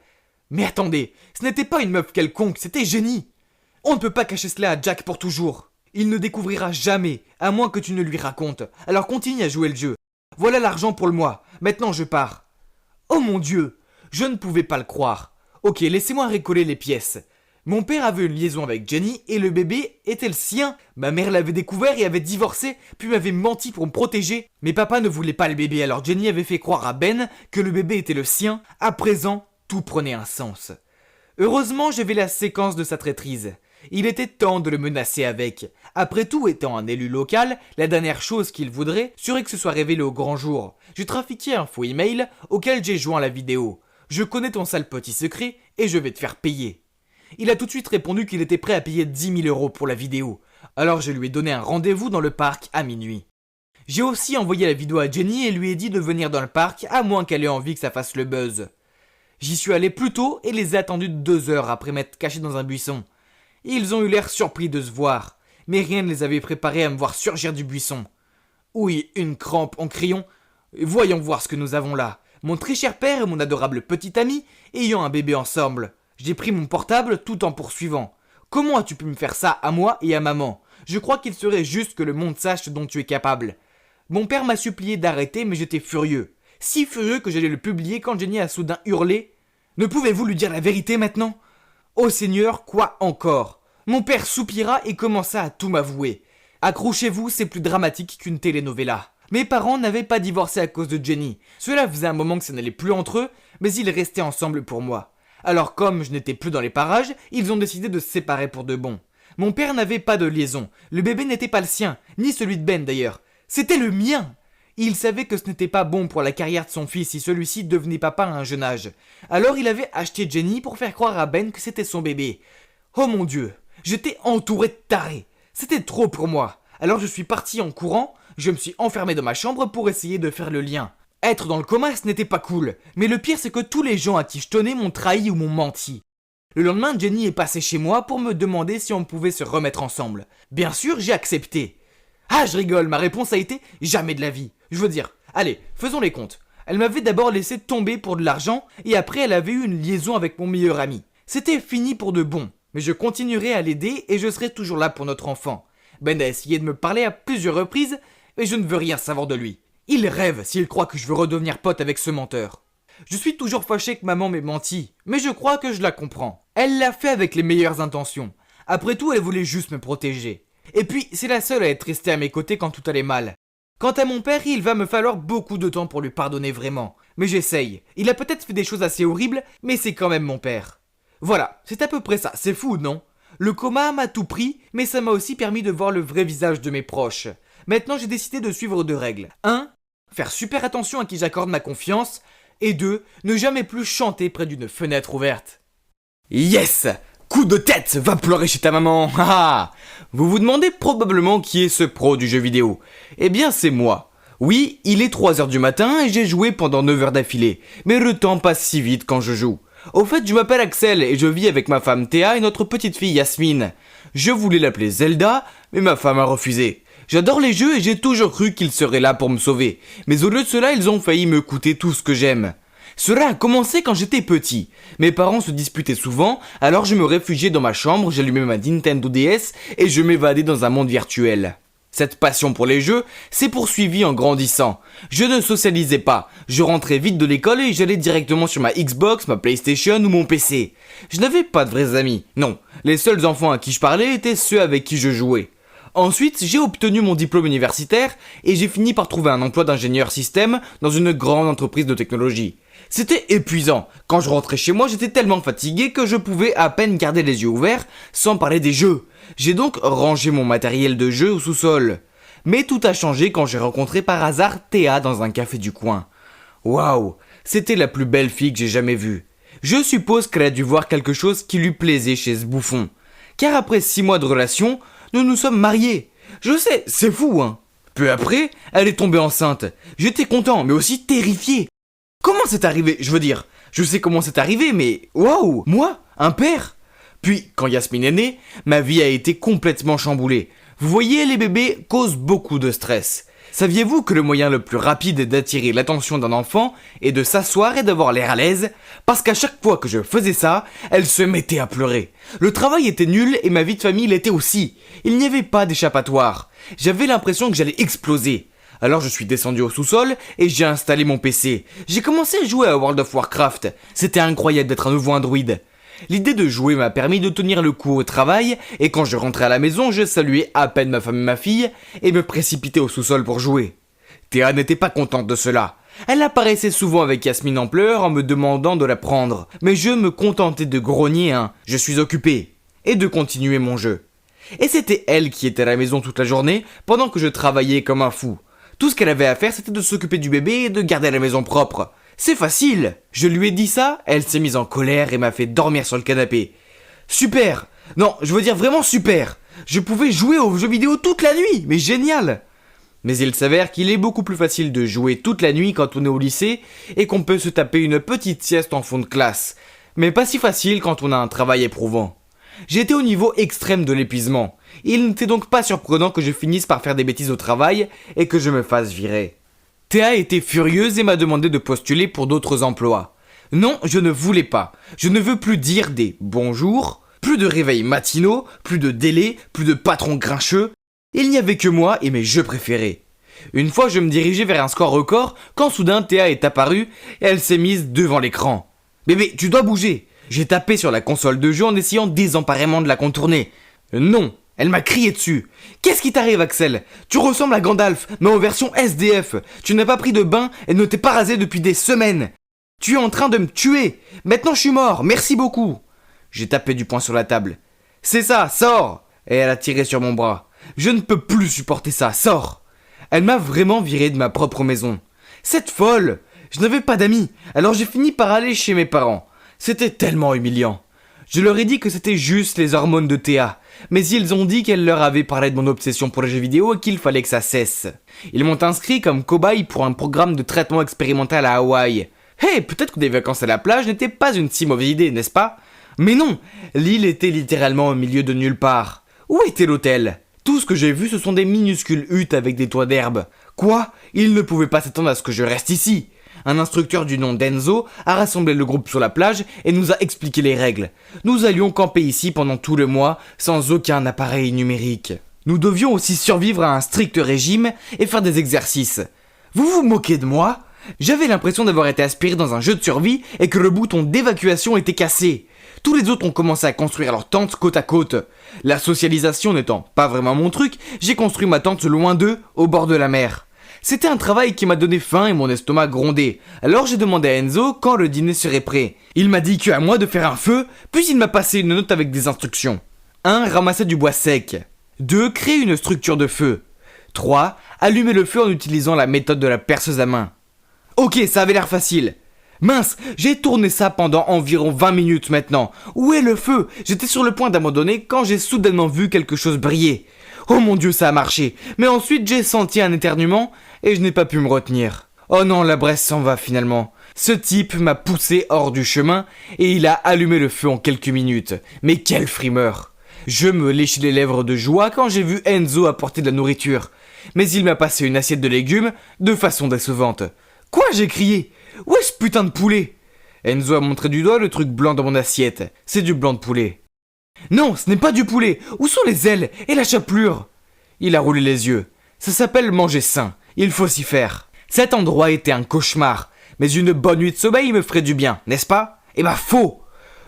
Mais attendez, ce n'était pas une meuf quelconque, c'était Jenny. On ne peut pas cacher cela à Jack pour toujours. Il ne découvrira jamais, à moins que tu ne lui racontes. Alors continue à jouer le jeu. Voilà l'argent pour le mois. Maintenant je pars. Oh mon Dieu, je ne pouvais pas le croire. Ok, laissez-moi récoller les pièces. Mon père avait une liaison avec Jenny et le bébé était le sien. Ma mère l'avait découvert et avait divorcé, puis m'avait menti pour me protéger. Mais papa ne voulait pas le bébé, alors Jenny avait fait croire à Ben que le bébé était le sien. À présent, tout prenait un sens. Heureusement, j'avais la séquence de sa traîtrise. Il était temps de le menacer avec. Après tout, étant un élu local, la dernière chose qu'il voudrait serait que ce soit révélé au grand jour. J'ai trafiqué un faux email auquel j'ai joint la vidéo. Je connais ton sale petit secret et je vais te faire payer. Il a tout de suite répondu qu'il était prêt à payer 10 000 € pour la vidéo. Alors je lui ai donné un rendez-vous dans le parc à minuit. J'ai aussi envoyé la vidéo à Jenny et lui ai dit de venir dans le parc à moins qu'elle ait envie que ça fasse le buzz. J'y suis allé plus tôt et les ai attendus 2 heures après m'être caché dans un buisson. Ils ont eu l'air surpris de se voir, mais rien ne les avait préparés à me voir surgir du buisson. Oui, une crampe en criant « Voyons voir ce que nous avons là. Mon très cher père et mon adorable petit ami ayant un bébé ensemble. » J'ai pris mon portable tout en poursuivant. « Comment as-tu pu me faire ça à moi et à maman ? Je crois qu'il serait juste que le monde sache ce dont tu es capable. » Mon père m'a supplié d'arrêter, mais j'étais furieux. Si furieux que j'allais le publier quand Jenny a soudain hurlé « Ne pouvez-vous lui dire la vérité maintenant ? » Oh Seigneur, quoi encore ? Mon père soupira et commença à tout m'avouer. Accrochez-vous, c'est plus dramatique qu'une telenovela. Mes parents n'avaient pas divorcé à cause de Jenny. Cela faisait un moment que ça n'allait plus entre eux, mais ils restaient ensemble pour moi. Alors comme je n'étais plus dans les parages, ils ont décidé de se séparer pour de bon. Mon père n'avait pas de liaison. Le bébé n'était pas le sien, ni celui de Ben d'ailleurs. C'était le mien. Il savait que ce n'était pas bon pour la carrière de son fils si celui-ci devenait papa à un jeune âge. Alors il avait acheté Jenny pour faire croire à Ben que c'était son bébé. Oh mon Dieu, j'étais entouré de tarés. C'était trop pour moi. Alors je suis parti en courant, je me suis enfermé dans ma chambre pour essayer de faire le lien. Être dans le coma, ce n'était pas cool. Mais le pire, c'est que tous les gens à qui je tenais m'ont trahi ou m'ont menti. Le lendemain, Jenny est passée chez moi pour me demander si on pouvait se remettre ensemble. Bien sûr, j'ai accepté. Ah, je rigole, ma réponse a été « jamais de la vie ». Je veux dire, allez, faisons les comptes. Elle m'avait d'abord laissé tomber pour de l'argent et après elle avait eu une liaison avec mon meilleur ami. C'était fini pour de bon. Mais je continuerai à l'aider et je serai toujours là pour notre enfant. Ben a essayé de me parler à plusieurs reprises, mais je ne veux rien savoir de lui. Il rêve s'il croit que je veux redevenir pote avec ce menteur. Je suis toujours fâché que maman m'ait menti, mais je crois que je la comprends. Elle l'a fait avec les meilleures intentions. Après tout, elle voulait juste me protéger. Et puis, c'est la seule à être restée à mes côtés quand tout allait mal. Quant à mon père, il va me falloir beaucoup de temps pour lui pardonner vraiment. Mais j'essaye. Il a peut-être fait des choses assez horribles, mais c'est quand même mon père. Voilà, c'est à peu près ça, c'est fou, non ? Le coma m'a tout pris, mais ça m'a aussi permis de voir le vrai visage de mes proches. Maintenant, j'ai décidé de suivre 2 règles. 1. Faire super attention à qui j'accorde ma confiance. Et 2. Ne jamais plus chanter près d'une fenêtre ouverte. Yes ! Coup de tête, va pleurer chez ta maman. Vous vous demandez probablement qui est ce pro du jeu vidéo. Eh bien, c'est moi. Oui, il est 3h du matin et j'ai joué pendant 9 heures d'affilée. Mais le temps passe si vite quand je joue. Au fait, je m'appelle Axel et je vis avec ma femme Théa et notre petite fille Yasmine. Je voulais l'appeler Zelda, mais ma femme a refusé. J'adore les jeux et j'ai toujours cru qu'ils seraient là pour me sauver. Mais au lieu de cela, ils ont failli me coûter tout ce que j'aime. Cela a commencé quand j'étais petit. Mes parents se disputaient souvent, alors je me réfugiais dans ma chambre, j'allumais ma Nintendo DS et je m'évadais dans un monde virtuel. Cette passion pour les jeux s'est poursuivie en grandissant. Je ne socialisais pas, je rentrais vite de l'école et j'allais directement sur ma Xbox, ma PlayStation ou mon PC. Je n'avais pas de vrais amis, non. Les seuls enfants à qui je parlais étaient ceux avec qui je jouais. Ensuite, j'ai obtenu mon diplôme universitaire et j'ai fini par trouver un emploi d'ingénieur système dans une grande entreprise de technologie. C'était épuisant. Quand je rentrais chez moi, j'étais tellement fatigué que je pouvais à peine garder les yeux ouverts sans parler des jeux. J'ai donc rangé mon matériel de jeu au sous-sol. Mais tout a changé quand j'ai rencontré par hasard Théa dans un café du coin. Waouh, c'était la plus belle fille que j'ai jamais vue. Je suppose qu'elle a dû voir quelque chose qui lui plaisait chez ce bouffon. Car après 6 mois de relation, nous nous sommes mariés. Je sais, c'est fou, hein. Peu après, elle est tombée enceinte. J'étais content, mais aussi terrifié. Comment c'est arrivé? Je veux dire, je sais comment c'est arrivé, mais waouh, moi, un père? Puis, quand Yasmine est née, ma vie a été complètement chamboulée. Vous voyez, les bébés causent beaucoup de stress. Saviez-vous que le moyen le plus rapide d'attirer l'attention d'un enfant est de s'asseoir et d'avoir l'air à l'aise? Parce qu'à chaque fois que je faisais ça, elle se mettait à pleurer. Le travail était nul et ma vie de famille l'était aussi. Il n'y avait pas d'échappatoire. J'avais l'impression que j'allais exploser. Alors je suis descendu au sous-sol et j'ai installé mon PC. J'ai commencé à jouer à World of Warcraft. C'était incroyable d'être un nouveau android. L'idée de jouer m'a permis de tenir le coup au travail, et quand je rentrais à la maison, je saluais à peine ma femme et ma fille, et me précipitais au sous-sol pour jouer. Théa n'était pas contente de cela. Elle apparaissait souvent avec Yasmine en pleurs en me demandant de la prendre, mais je me contentais de grogner un « je suis occupé » et de continuer mon jeu. Et c'était elle qui était à la maison toute la journée, pendant que je travaillais comme un fou. Tout ce qu'elle avait à faire, c'était de s'occuper du bébé et de garder la maison propre. C'est facile. Je lui ai dit ça, elle s'est mise en colère et m'a fait dormir sur le canapé. Super. Non, je veux dire vraiment super. Je pouvais jouer aux jeux vidéo toute la nuit, mais génial. Mais il s'avère qu'il est beaucoup plus facile de jouer toute la nuit quand on est au lycée et qu'on peut se taper une petite sieste en fond de classe. Mais pas si facile quand on a un travail éprouvant. J'étais au niveau extrême de l'épuisement. Il n'était donc pas surprenant que je finisse par faire des bêtises au travail et que je me fasse virer. Théa était furieuse et m'a demandé de postuler pour d'autres emplois. Non, je ne voulais pas. Je ne veux plus dire des bonjours, plus de réveils matinaux, plus de délais, plus de patrons grincheux. Il n'y avait que moi et mes jeux préférés. Une fois, je me dirigeais vers un score record quand soudain Théa est apparue et elle s'est mise devant l'écran. « Bébé, tu dois bouger !» J'ai tapé sur la console de jeu en essayant désemparément de la contourner. Non, elle m'a crié dessus. « Qu'est-ce qui t'arrive, Axel? Tu ressembles à Gandalf, mais en version SDF. Tu n'as pas pris de bain et ne t'es pas rasé depuis des semaines. Tu es en train de me tuer. Maintenant je suis mort, merci beaucoup. » J'ai tapé du poing sur la table. « C'est ça, sors !» Et elle a tiré sur mon bras. « Je ne peux plus supporter ça, sors !» Elle m'a vraiment viré de ma propre maison. Cette folle! Je n'avais pas d'amis, alors j'ai fini par aller chez mes parents. C'était tellement humiliant. Je leur ai dit que c'était juste les hormones de Théa, mais ils ont dit qu'elle leur avait parlé de mon obsession pour les jeux vidéo et qu'il fallait que ça cesse. Ils m'ont inscrit comme cobaye pour un programme de traitement expérimental à Hawaï. Hey, peut-être que des vacances à la plage n'étaient pas une si mauvaise idée, n'est-ce pas? Mais non, l'île était littéralement au milieu de nulle part. Où était l'hôtel? Tout ce que j'ai vu, ce sont des minuscules huttes avec des toits d'herbe. Quoi? Ils ne pouvaient pas s'attendre à ce que je reste ici. Un instructeur du nom d'Enzo a rassemblé le groupe sur la plage et nous a expliqué les règles. Nous allions camper ici pendant tout le mois sans aucun appareil numérique. Nous devions aussi survivre à un strict régime et faire des exercices. Vous vous moquez de moi? J'avais l'impression d'avoir été aspiré dans un jeu de survie et que le bouton d'évacuation était cassé. Tous les autres ont commencé à construire leurs tentes côte à côte. La socialisation n'étant pas vraiment mon truc, j'ai construit ma tente loin d'eux, au bord de la mer. C'était un travail qui m'a donné faim et mon estomac grondait. Alors j'ai demandé à Enzo quand le dîner serait prêt. Il m'a dit qu'à moi de faire un feu, puis il m'a passé une note avec des instructions. 1. Ramasser du bois sec. 2. Créer une structure de feu. 3. Allumer le feu en utilisant la méthode de la perceuse à main. Ok, ça avait l'air facile. Mince, j'ai tourné ça pendant environ 20 minutes maintenant. Où est le feu? J'étais sur le point d'abandonner quand j'ai soudainement vu quelque chose briller. Oh mon Dieu, ça a marché. Mais ensuite, j'ai senti un éternuement et je n'ai pas pu me retenir. Oh non, la Bresse s'en va finalement. Ce type m'a poussé hors du chemin et il a allumé le feu en quelques minutes. Mais quelle frimeur! Je me léchais les lèvres de joie quand j'ai vu Enzo apporter de la nourriture. Mais il m'a passé une assiette de légumes de façon décevante. Quoi, j'ai crié? Wesh putain de poulet! Enzo a montré du doigt le truc blanc dans mon assiette. C'est du blanc de poulet. Non, ce n'est pas du poulet. Où sont les ailes et la chapelure? Il a roulé les yeux. Ça s'appelle manger sain. Il faut s'y faire. Cet endroit était un cauchemar. Mais une bonne nuit de sommeil me ferait du bien, n'est-ce pas? Eh ben faux!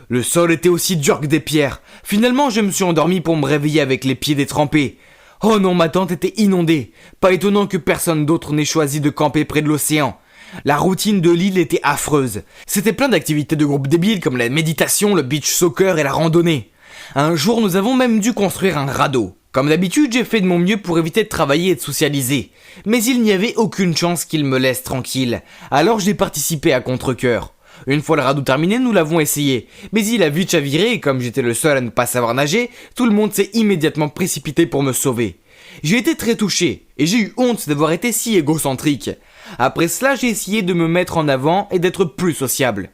Le sol était aussi dur que des pierres. Finalement, je me suis endormi pour me réveiller avec les pieds détrempés. Oh non, ma tente était inondée. Pas étonnant que personne d'autre n'ait choisi de camper près de l'océan. La routine de l'île était affreuse. C'était plein d'activités de groupe débiles comme la méditation, le beach soccer et la randonnée. Un jour, nous avons même dû construire un radeau. Comme d'habitude, j'ai fait de mon mieux pour éviter de travailler et de socialiser. Mais il n'y avait aucune chance qu'il me laisse tranquille. Alors j'ai participé à contre-cœur. Une fois le radeau terminé, nous l'avons essayé. Mais il a vite chaviré et comme j'étais le seul à ne pas savoir nager, tout le monde s'est immédiatement précipité pour me sauver. J'ai été très touché et j'ai eu honte d'avoir été si égocentrique. Après cela, j'ai essayé de me mettre en avant et d'être plus sociable.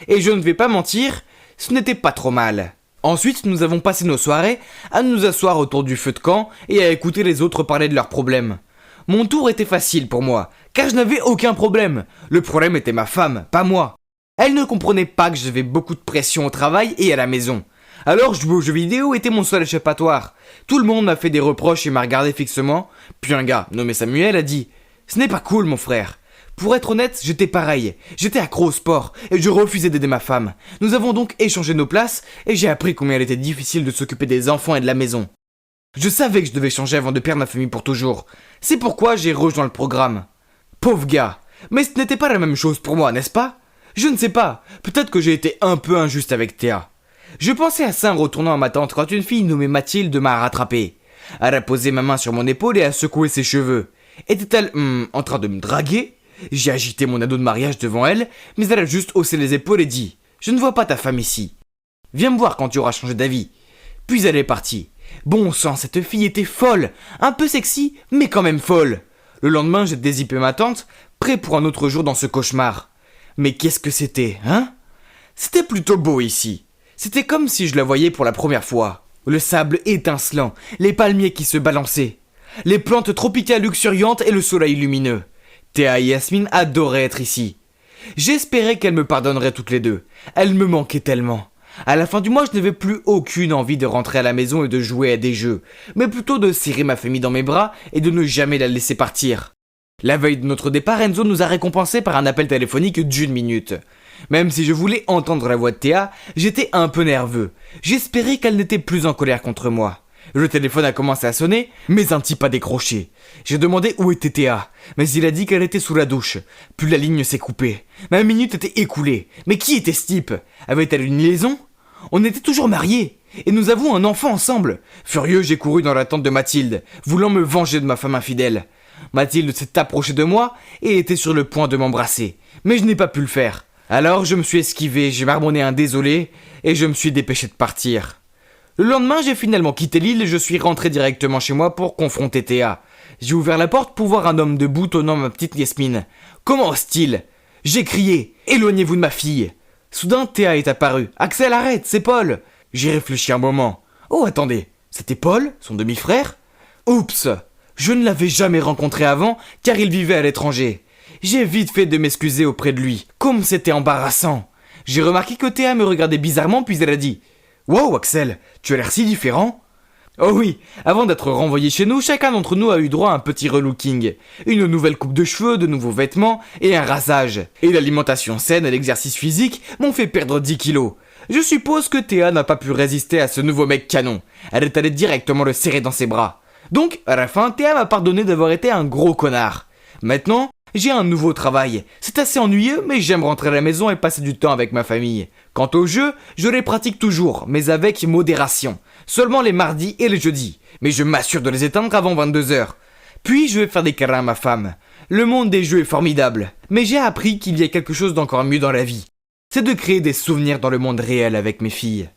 Et je ne vais pas mentir, ce n'était pas trop mal. Ensuite, nous avons passé nos soirées à nous asseoir autour du feu de camp et à écouter les autres parler de leurs problèmes. Mon tour était facile pour moi, car je n'avais aucun problème. Le problème était ma femme, pas moi. Elle ne comprenait pas que j'avais beaucoup de pression au travail et à la maison. Alors jouer aux jeux vidéo était mon seul échappatoire. Tout le monde m'a fait des reproches et m'a regardé fixement. Puis un gars, nommé Samuel, a dit « Ce n'est pas cool mon frère ». Pour être honnête, j'étais pareil. J'étais accro au sport et je refusais d'aider ma femme. Nous avons donc échangé nos places et j'ai appris combien il était difficile de s'occuper des enfants et de la maison. Je savais que je devais changer avant de perdre ma famille pour toujours. C'est pourquoi j'ai rejoint le programme. Pauvre gars. Mais ce n'était pas la même chose pour moi, n'est-ce pas? Je ne sais pas. Peut-être que j'ai été un peu injuste avec Théa. Je pensais à ça en retournant à ma tante quand une fille nommée Mathilde m'a rattrapé. Elle a posé ma main sur mon épaule et a secoué ses cheveux. Était-elle en train de me draguer? J'ai agité mon ado de mariage devant elle, mais elle a juste haussé les épaules et dit « Je ne vois pas ta femme ici. Viens me voir quand tu auras changé d'avis. » Puis elle est partie. Bon sang, cette fille était folle, un peu sexy, mais quand même folle. Le lendemain, j'ai dézippé ma tente, prêt pour un autre jour dans ce cauchemar. Mais qu'est-ce que c'était, hein? C'était plutôt beau ici. C'était comme si je la voyais pour la première fois. Le sable étincelant, les palmiers qui se balançaient, les plantes tropicales luxuriantes et le soleil lumineux. Théa et Yasmine adoraient être ici. J'espérais qu'elles me pardonneraient toutes les deux. Elles me manquaient tellement. À la fin du mois, je n'avais plus aucune envie de rentrer à la maison et de jouer à des jeux, mais plutôt de serrer ma famille dans mes bras et de ne jamais la laisser partir. La veille de notre départ, Enzo nous a récompensés par un appel téléphonique d'1 minute. Même si je voulais entendre la voix de Théa, j'étais un peu nerveux. J'espérais qu'elle n'était plus en colère contre moi. Le téléphone a commencé à sonner, mais un type a décroché. J'ai demandé où était Théa, mais il a dit qu'elle était sous la douche. Puis la ligne s'est coupée. Ma minute était écoulée. Mais qui était ce type? Avait-elle une liaison? On était toujours mariés, et nous avons un enfant ensemble. Furieux, j'ai couru dans la tente de Mathilde, voulant me venger de ma femme infidèle. Mathilde s'est approchée de moi et était sur le point de m'embrasser. Mais je n'ai pas pu le faire. Alors je me suis esquivé, j'ai marmonné un désolé, et je me suis dépêché de partir. Le lendemain, j'ai finalement quitté l'île et je suis rentré directement chez moi pour confronter Théa. J'ai ouvert la porte pour voir un homme debout tonnant ma petite Yasmine. Comment ose-t-il? J'ai crié « Éloignez-vous de ma fille !» Soudain, Théa est apparue. « Axel, arrête, c'est Paul !» J'ai réfléchi un moment. « Oh, attendez, c'était Paul, son demi-frère ?» Oups! Je ne l'avais jamais rencontré avant car il vivait à l'étranger. J'ai vite fait de m'excuser auprès de lui. Comme c'était embarrassant. J'ai remarqué que Théa me regardait bizarrement puis elle a dit « Wow, Axel, tu as l'air si différent !» Oh oui, avant d'être renvoyé chez nous, chacun d'entre nous a eu droit à un petit relooking. Une nouvelle coupe de cheveux, de nouveaux vêtements et un rasage. Et l'alimentation saine et l'exercice physique m'ont fait perdre 10 kilos. Je suppose que Théa n'a pas pu résister à ce nouveau mec canon. Elle est allée directement le serrer dans ses bras. Donc, à la fin, Théa m'a pardonné d'avoir été un gros connard. Maintenant, j'ai un nouveau travail. C'est assez ennuyeux, mais j'aime rentrer à la maison et passer du temps avec ma famille. Quant aux jeux, je les pratique toujours, mais avec modération. Seulement les mardis et les jeudis. Mais je m'assure de les éteindre avant 22h. Puis je vais faire des câlins à ma femme. Le monde des jeux est formidable. Mais j'ai appris qu'il y a quelque chose d'encore mieux dans la vie. C'est de créer des souvenirs dans le monde réel avec mes filles.